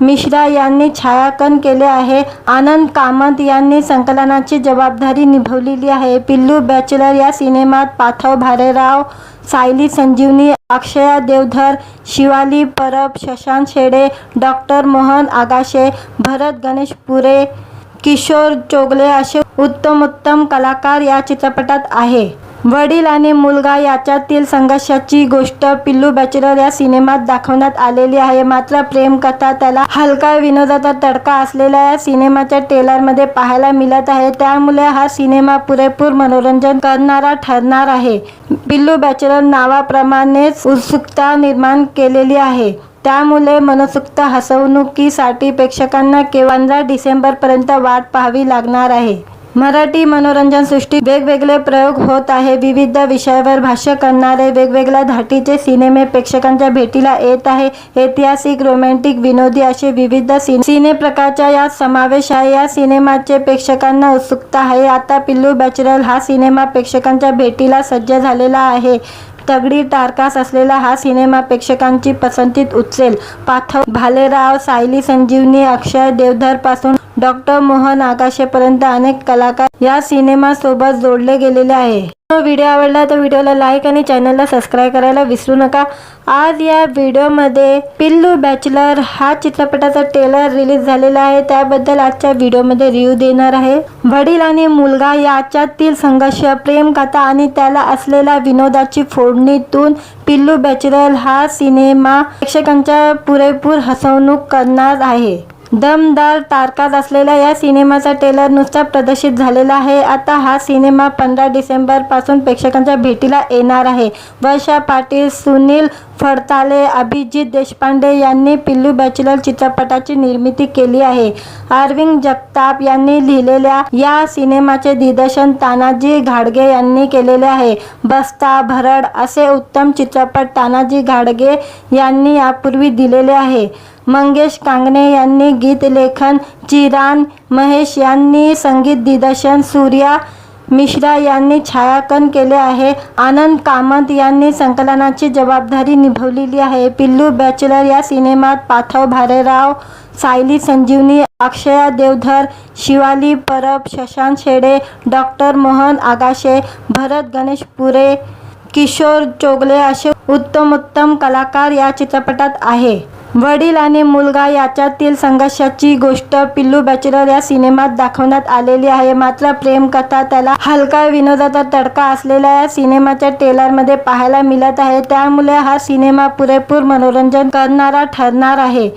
मिश्रा यांनी छायांकन केले आहे। आनंद कामत यांनी संकलनाची जबाबदारी निभावलेली आहे। पिल्लू बॅचलर या सिनेमात पार्थव भालेराव, सायली संजीवनी, अक्षया देवधर, शिवाली परब, शशांक शेडे, डॉक्टर मोहन आगाशे, भरत गणेशपुरे, किशोर चोगले असे उत्तम कलाकार या चित्रपटात आहे। वडील आणि मुलगा याच्यातील संघर्षाची गोष्ट पिल्लू बॅचलर या सिनेमात दाखवण्यात आलेली आहे। मात्र प्रेम कथा, त्याला हलका विनोदाचा तडका असलेल्या या सिनेमाच्या ट्रेलरमध्ये पाहायला मिळत आहे। त्यामुळे हा सिनेमा पुरेपूर मनोरंजन करणारा ठरणार आहे। पिल्लू बॅचलर नावाप्रमाणेच उत्सुकता निर्माण केलेली आहे, त्यामुळे मनसोक्त हसवणुकीसाठी प्रेक्षकांना 15 डिसेंबरपर्यंत वाट पाहावी लागणार आहे। मराठी मनोरंजन सृष्टीत वेगवेगळे प्रयोग होत आहे। विविध विषयावर भाष्य करणारे वेगवेगळ्या धाटीचे सिनेमे प्रेक्षकांच्या भेटीला येत आहे। ऐतिहासिक, रोमॅन्टिक, विनोदी असे विविध सिने प्रकारचा यात समावेश आहे। या सिनेमाचे प्रेक्षकांना उत्सुकता आहे। आता पिल्लू बॅचलर हा सिनेमा प्रेक्षकांच्या भेटीला सज्ज झालेला आहे। तगडी टारकास असलेला हा सिनेमा प्रेक्षकांची पसंतीत उचलेल। पार्थव भालेराव, सायली संजीवनी, अक्षय देवधर पासून डॉक्टर मोहन आगाशेपर्यंत अनेक कलाकार या सिनेमासोबत जोडले गेलेले आहे। व्हिडिओ आवडला तर व्हिडिओला लाईक आणि चॅनलला सबस्क्राईब करायला विसरू नका। आज या व्हिडिओमध्ये पिल्लू बॅचलर हा चित्रपटाचा ट्रेलर रिलीज झालेला आहे, त्याबद्दल आजच्या व्हिडिओमध्ये रिव्ह्यू देणार आहे। वडील आणि मुलगा याच्यातील संघर्ष, प्रेम कथा आणि त्याला असलेल्या विनोदाची फोडणीतून पिल्लू बॅचलर हा सिनेमा प्रेक्षकांच्या पुरेपूर हसवणूक करणार आहे। दमदार तारकात असलेल्या या सिनेमाचा ट्रेलर नुकताच प्रदर्शित झालेला आहे। आता हा सिनेमा 15 डिसेंबर पासून प्रेक्षकांच्या भेटीला येणार आहे। वर्षा पाटील, सुनील फडताले, अभिजित देशपांडे यांनी पिल्लू बॅचलर चित्रपटाची निर्मिती केली आहे। अरविंद जगताप यांनी लिहिलेल्या या सिनेमाचे दिग्दर्शन तानाजी घाडगे यांनी केलेले आहे। बस्ता, भरड असे उत्तम चित्रपट तानाजी घाडगे यांनी यापूर्वी दिलेले आहे। मंगेश कांगणे यांनी गीत लेखन, चिरान महेश यांनी संगीत दिग्दर्शन, सूर्या मिश्रा यांनी छायांकन केले आहे। आनंद कामत यांनी संकलनाची जबाबदारी निभावलेली आहे। पिल्लू बॅचलर या सिनेमात पार्थव भालेराव, सायली संजीवनी, अक्षया देवधर, शिवाली परब, शशांक शेडे, डॉक्टर मोहन आगाशे, भरत गणेशपुरे, किशोर चोगले असे उत्तम कलाकार या चित्रपटात आहे। वडील आणि मुलगा याच्यातील संघर्षाची गोष्ट पिल्लू बॅचलर या सिनेमात दाखवण्यात आलेली आहे। मात्र प्रेम कथा, त्याला हलका विनोदाचा तडका असलेल्या या सिनेमाच्या ट्रेलरमध्ये पाहायला मिळत आहे। त्यामुळे हा सिनेमा पुरेपूर मनोरंजन करणारा ठरणार आहे।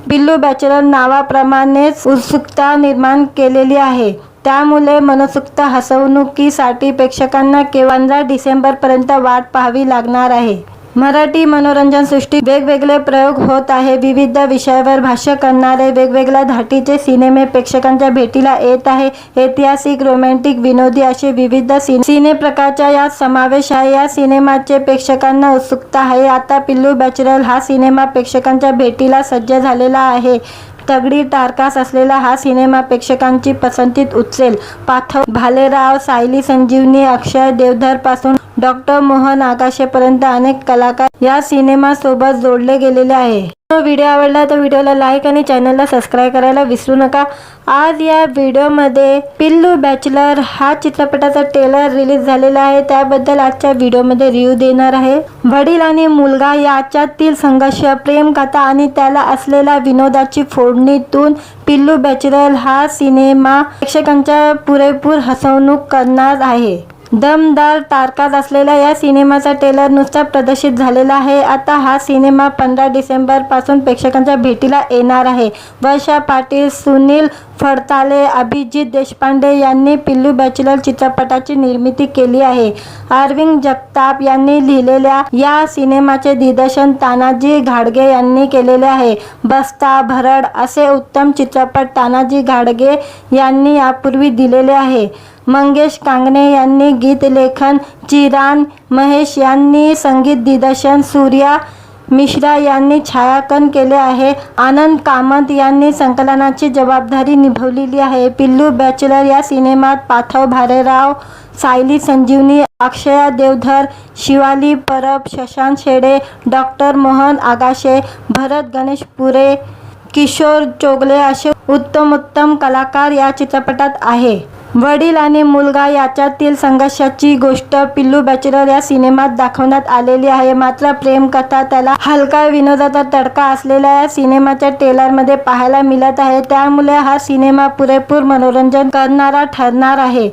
पिल्लू बॅचलर नावाप्रमाणेच उत्सुकता निर्माण केलेली आहे, त्यामुळे मनसोक्त हसवणुकीसाठी प्रेक्षकांना 15 डिसेंबरपर्यंत वाट पाहावी लागणार आहे। मराठी मनोरंजन सृष्टीत वेगवेगळे प्रयोग होत आहे। विविध विषयावर भाष्य करणारे वेगवेगळ्या धाटीचे सिनेमे प्रेक्षकांच्या भेटीला येत आहे। ऐतिहासिक, रोमॅन्टिक, विनोदी असे विविध सिने प्रकारचा यात समावेश आहे। या सिनेमाचे प्रेक्षकांना उत्सुकता आहे। आता पिल्लू बॅचलर हा सिनेमा प्रेक्षकांच्या भेटीला सज्ज झालेला आहे। तगडी टारकास असलेला हा सिनेमा प्रेक्षकांची पसंतीत उचलेल। पार्थव भालेराव, सायली संजीवनी, अक्षय देवधर पासून डॉक्टर मोहन आगाशेपर्यंत अनेक कलाकार या सिनेमासोबत जोडले गेलेले आहे। व्हिडिओ आवडला तर व्हिडिओला लाईक आणि चॅनलला सबस्क्राईब करायला विसरू नका। आज या व्हिडिओमध्ये पिल्लू बॅचलर हा चित्रपटाचा ट्रेलर रिलीज झालेला आहे, त्याबद्दल आजच्या व्हिडिओमध्ये रिव्ह्यू देणार आहे। वडील आणि मुलगा याच्यातील संघर्ष, प्रेम कथा आणि त्याला असलेल्या विनोदाची फोडणीतून पिल्लू बॅचलर हा सिनेमा प्रेक्षकांच्या पुरेपूर हसवणूक करणार आहे। दमदार तारकात असलेल्या या सिनेमाचा ट्रेलर नुकताच प्रदर्शित झालेला आहे। आता हा सिनेमा 15 डिसेंबर पासून प्रेक्षकांच्या भेटीला येणार आहे। वर्षा पाटील, सुनील फडताले, अभिजित देशपांडे यांनी पिल्लू बॅचलर चित्रपटाची निर्मिती केली आहे। अरविंद जगताप यांनी लिहिलेल्या या सिनेमाचे दिग्दर्शन तानाजी घाडगे यांनी केलेले आहे। बस्ता, भरड असे उत्तम चित्रपट तानाजी घाडगे यांनी यापूर्वी दिलेले आहे। मंगेश कांगणे यांनी गीत लेखन, चिरान महेश यांनी संगीत दिग्दर्शन, सूर्या मिश्रा यांनी छायांकन केले आहे। आनंद कामत यांनी संकलनाची जबाबदारी निभावलेली आहे। पिल्लू बॅचलर या सिनेमात पार्थव भालेराव, सायली संजीवनी, अक्षया देवधर, शिवाली परब, शशांक शेडे, डॉक्टर मोहन आगाशे, भरत गणेशपुरे, किशोर चोगले असे उत्तम कलाकार या चित्रपटात आहे। वडील आणि मुलगा याच्यातील संघर्षाची गोष्ट पिल्लू बॅचलर या सिनेमात दाखवण्यात आलेली आहे। मात्र प्रेम कथा, त्याला हलका विनोदाचा तडका असलेल्या या सिनेमाच्या ट्रेलरमध्ये पाहायला मिळत आहे। त्यामुळे हा सिनेमा पुरेपूर मनोरंजन करणारा ठरणार आहे।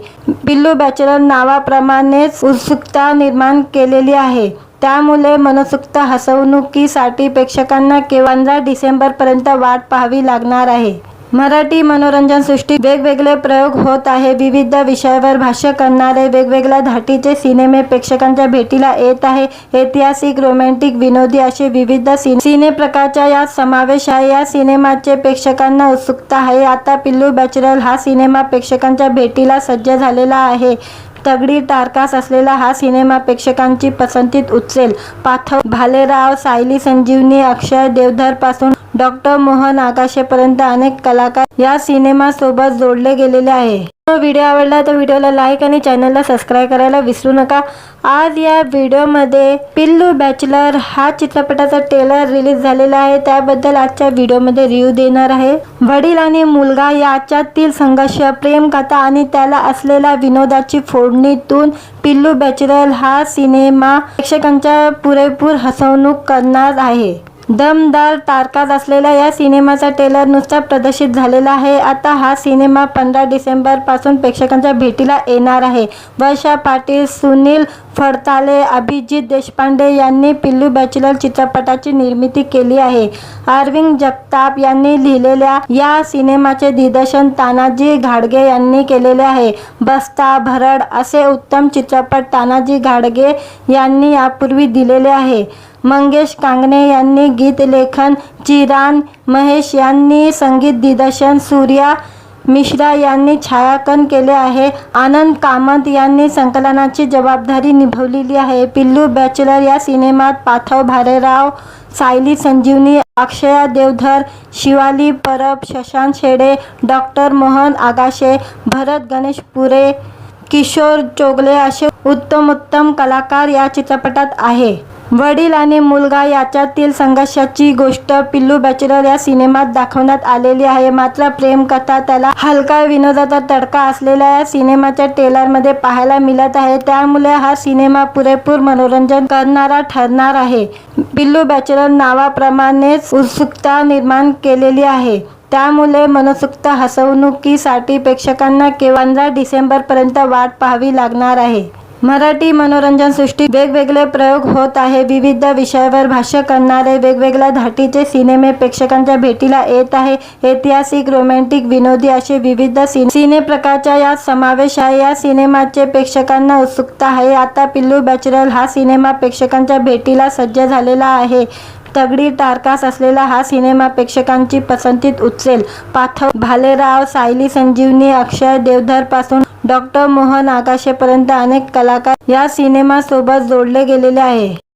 पिल्लू बॅचलर नावाप्रमाणेच उत्सुकता निर्माण केलेली आहे, त्यामुळे मनसोक्त हसवणुकीसाठी प्रेक्षकांना 15 डिसेंबरपर्यंत वाट पाहावी लागणार आहे। मराठी मनोरंजन सृष्टीत वेगवेगळे प्रयोग होत आहे। विविध विषयावर भाष्य करणारे वेगवेगळ्या धाटीचे सिनेमे प्रेक्षकांच्या भेटीला येत आहे। ऐतिहासिक, रोमॅन्टिक, विनोदी असे विविध सिने प्रकारचा यात समावेश आहे। या सिनेमाचे प्रेक्षकांना उत्सुकता आहे। आता पिल्लू बॅचलर हा सिनेमा प्रेक्षकांच्या भेटीला सज्ज झालेला आहे। तगडी टारकास असलेला हा सिनेमा प्रेक्षकांची पसंतीत उचलेल। पार्थव भालेराव, सायली संजीवनी, अक्षय देवधर पासून डॉक्टर मोहन आगाशेपर्यंत अनेक कलाकार या सिनेमासोबत जोडले गेलेले आहे। व्हिडिओ आवडला तर व्हिडिओला लाईक आणि चॅनलला सबस्क्राईब करायला विसरू नका। आज या व्हिडिओमध्ये पिल्लू बॅचलर हा चित्रपटाचा ट्रेलर रिलीज झालेला आहे, त्याबद्दल आजच्या व्हिडिओमध्ये रिव्ह्यू देणार आहे। वडील आणि मुलगा याच्यातील संघर्ष, प्रेम कथा आणि त्याला असलेल्या विनोदाची फोडणीतून पिल्लू बॅचलर हा सिनेमा प्रेक्षकांच्या पुरेपूर हसवणूक करणार आहे। दमदार तारकात असलेल्या या सिनेमाचा ट्रेलर नुकताच प्रदर्शित झालेला आहे। आता हा सिनेमा 15 डिसेंबर पासून प्रेक्षकांच्या भेटीला येणार आहे। वर्षा पाटील, सुनील फडताले, अभिजित देशपांडे यांनी पिल्लू बॅचलर चित्रपटाची निर्मिती केली आहे। अरविंद जगताप यांनी लिहिलेल्या या सिनेमाचे दिग्दर्शन तानाजी घाडगे यांनी केलेले आहे। बस्ता, भरड असे उत्तम चित्रपट तानाजी घाडगे यांनी यापूर्वी दिलेले आहे। मंगेश कांगणे यांनी गीत लेखन, चिरान महेश यांनी संगीत दिग्दर्शन, सूर्या मिश्रा यांनी छायांकन केले आहे। आनंद कामत यांनी संकलनाची जबाबदारी निभावलेली आहे। पिल्लू बॅचलर या सिनेमात पार्थव भालेराव, सायली संजीवनी, अक्षया देवधर, शिवाली परब, शशांक शेडे, डॉक्टर मोहन आगाशे, भरत गणेशपुरे, किशोर चोगले असे उत्तम कलाकार या चित्रपटात आहे। वडील आणि मुलगा याच्यातील संघर्षाची गोष्ट पिल्लू बॅचलर या सिनेमात दाखवण्यात आलेली आहे। मात्र प्रेम कथा, त्याला हलका विनोदाचा तडका असलेल्या या सिनेमाच्या ट्रेलरमध्ये पाहायला मिळत आहे। त्यामुळे हा सिनेमा पुरेपूर मनोरंजन करणारा ठरणार आहे। पिल्लू बॅचलर नावाप्रमाणेच उत्सुकता निर्माण केलेली आहे, त्यामुळे मनसोक्त हसवणुकीसाठी प्रेक्षकांना 15 डिसेंबरपर्यंत वाट पाहावी लागणार आहे। मराठी मनोरंजन सृष्टीत वेगवेगळे प्रयोग होत आहे। विविध विषयावर भाष्य करणारे वेगवेगळ्या धाटीचे सिनेमे प्रेक्षकांच्या भेटीला येत आहे। ऐतिहासिक, रोमॅन्टिक, विनोदी असे विविध सिने प्रकारचा यात समावेश आहे। या सिनेमाचे प्रेक्षकांना उत्सुकता आहे। आता पिल्लू बॅचलर हा सिनेमा प्रेक्षकांच्या भेटीला सज्ज झालेला आहे। तगडी टारकास असलेला हा सिनेमा प्रेक्षकांची पसंतीत उचलेल। पार्थव भालेराव, सायली संजीवनी, अक्षय देवधर पासून डॉक्टर मोहन आगाशेपर्यंत अनेक कलाकार या सिनेमासोबत जोडले गेलेले आहे।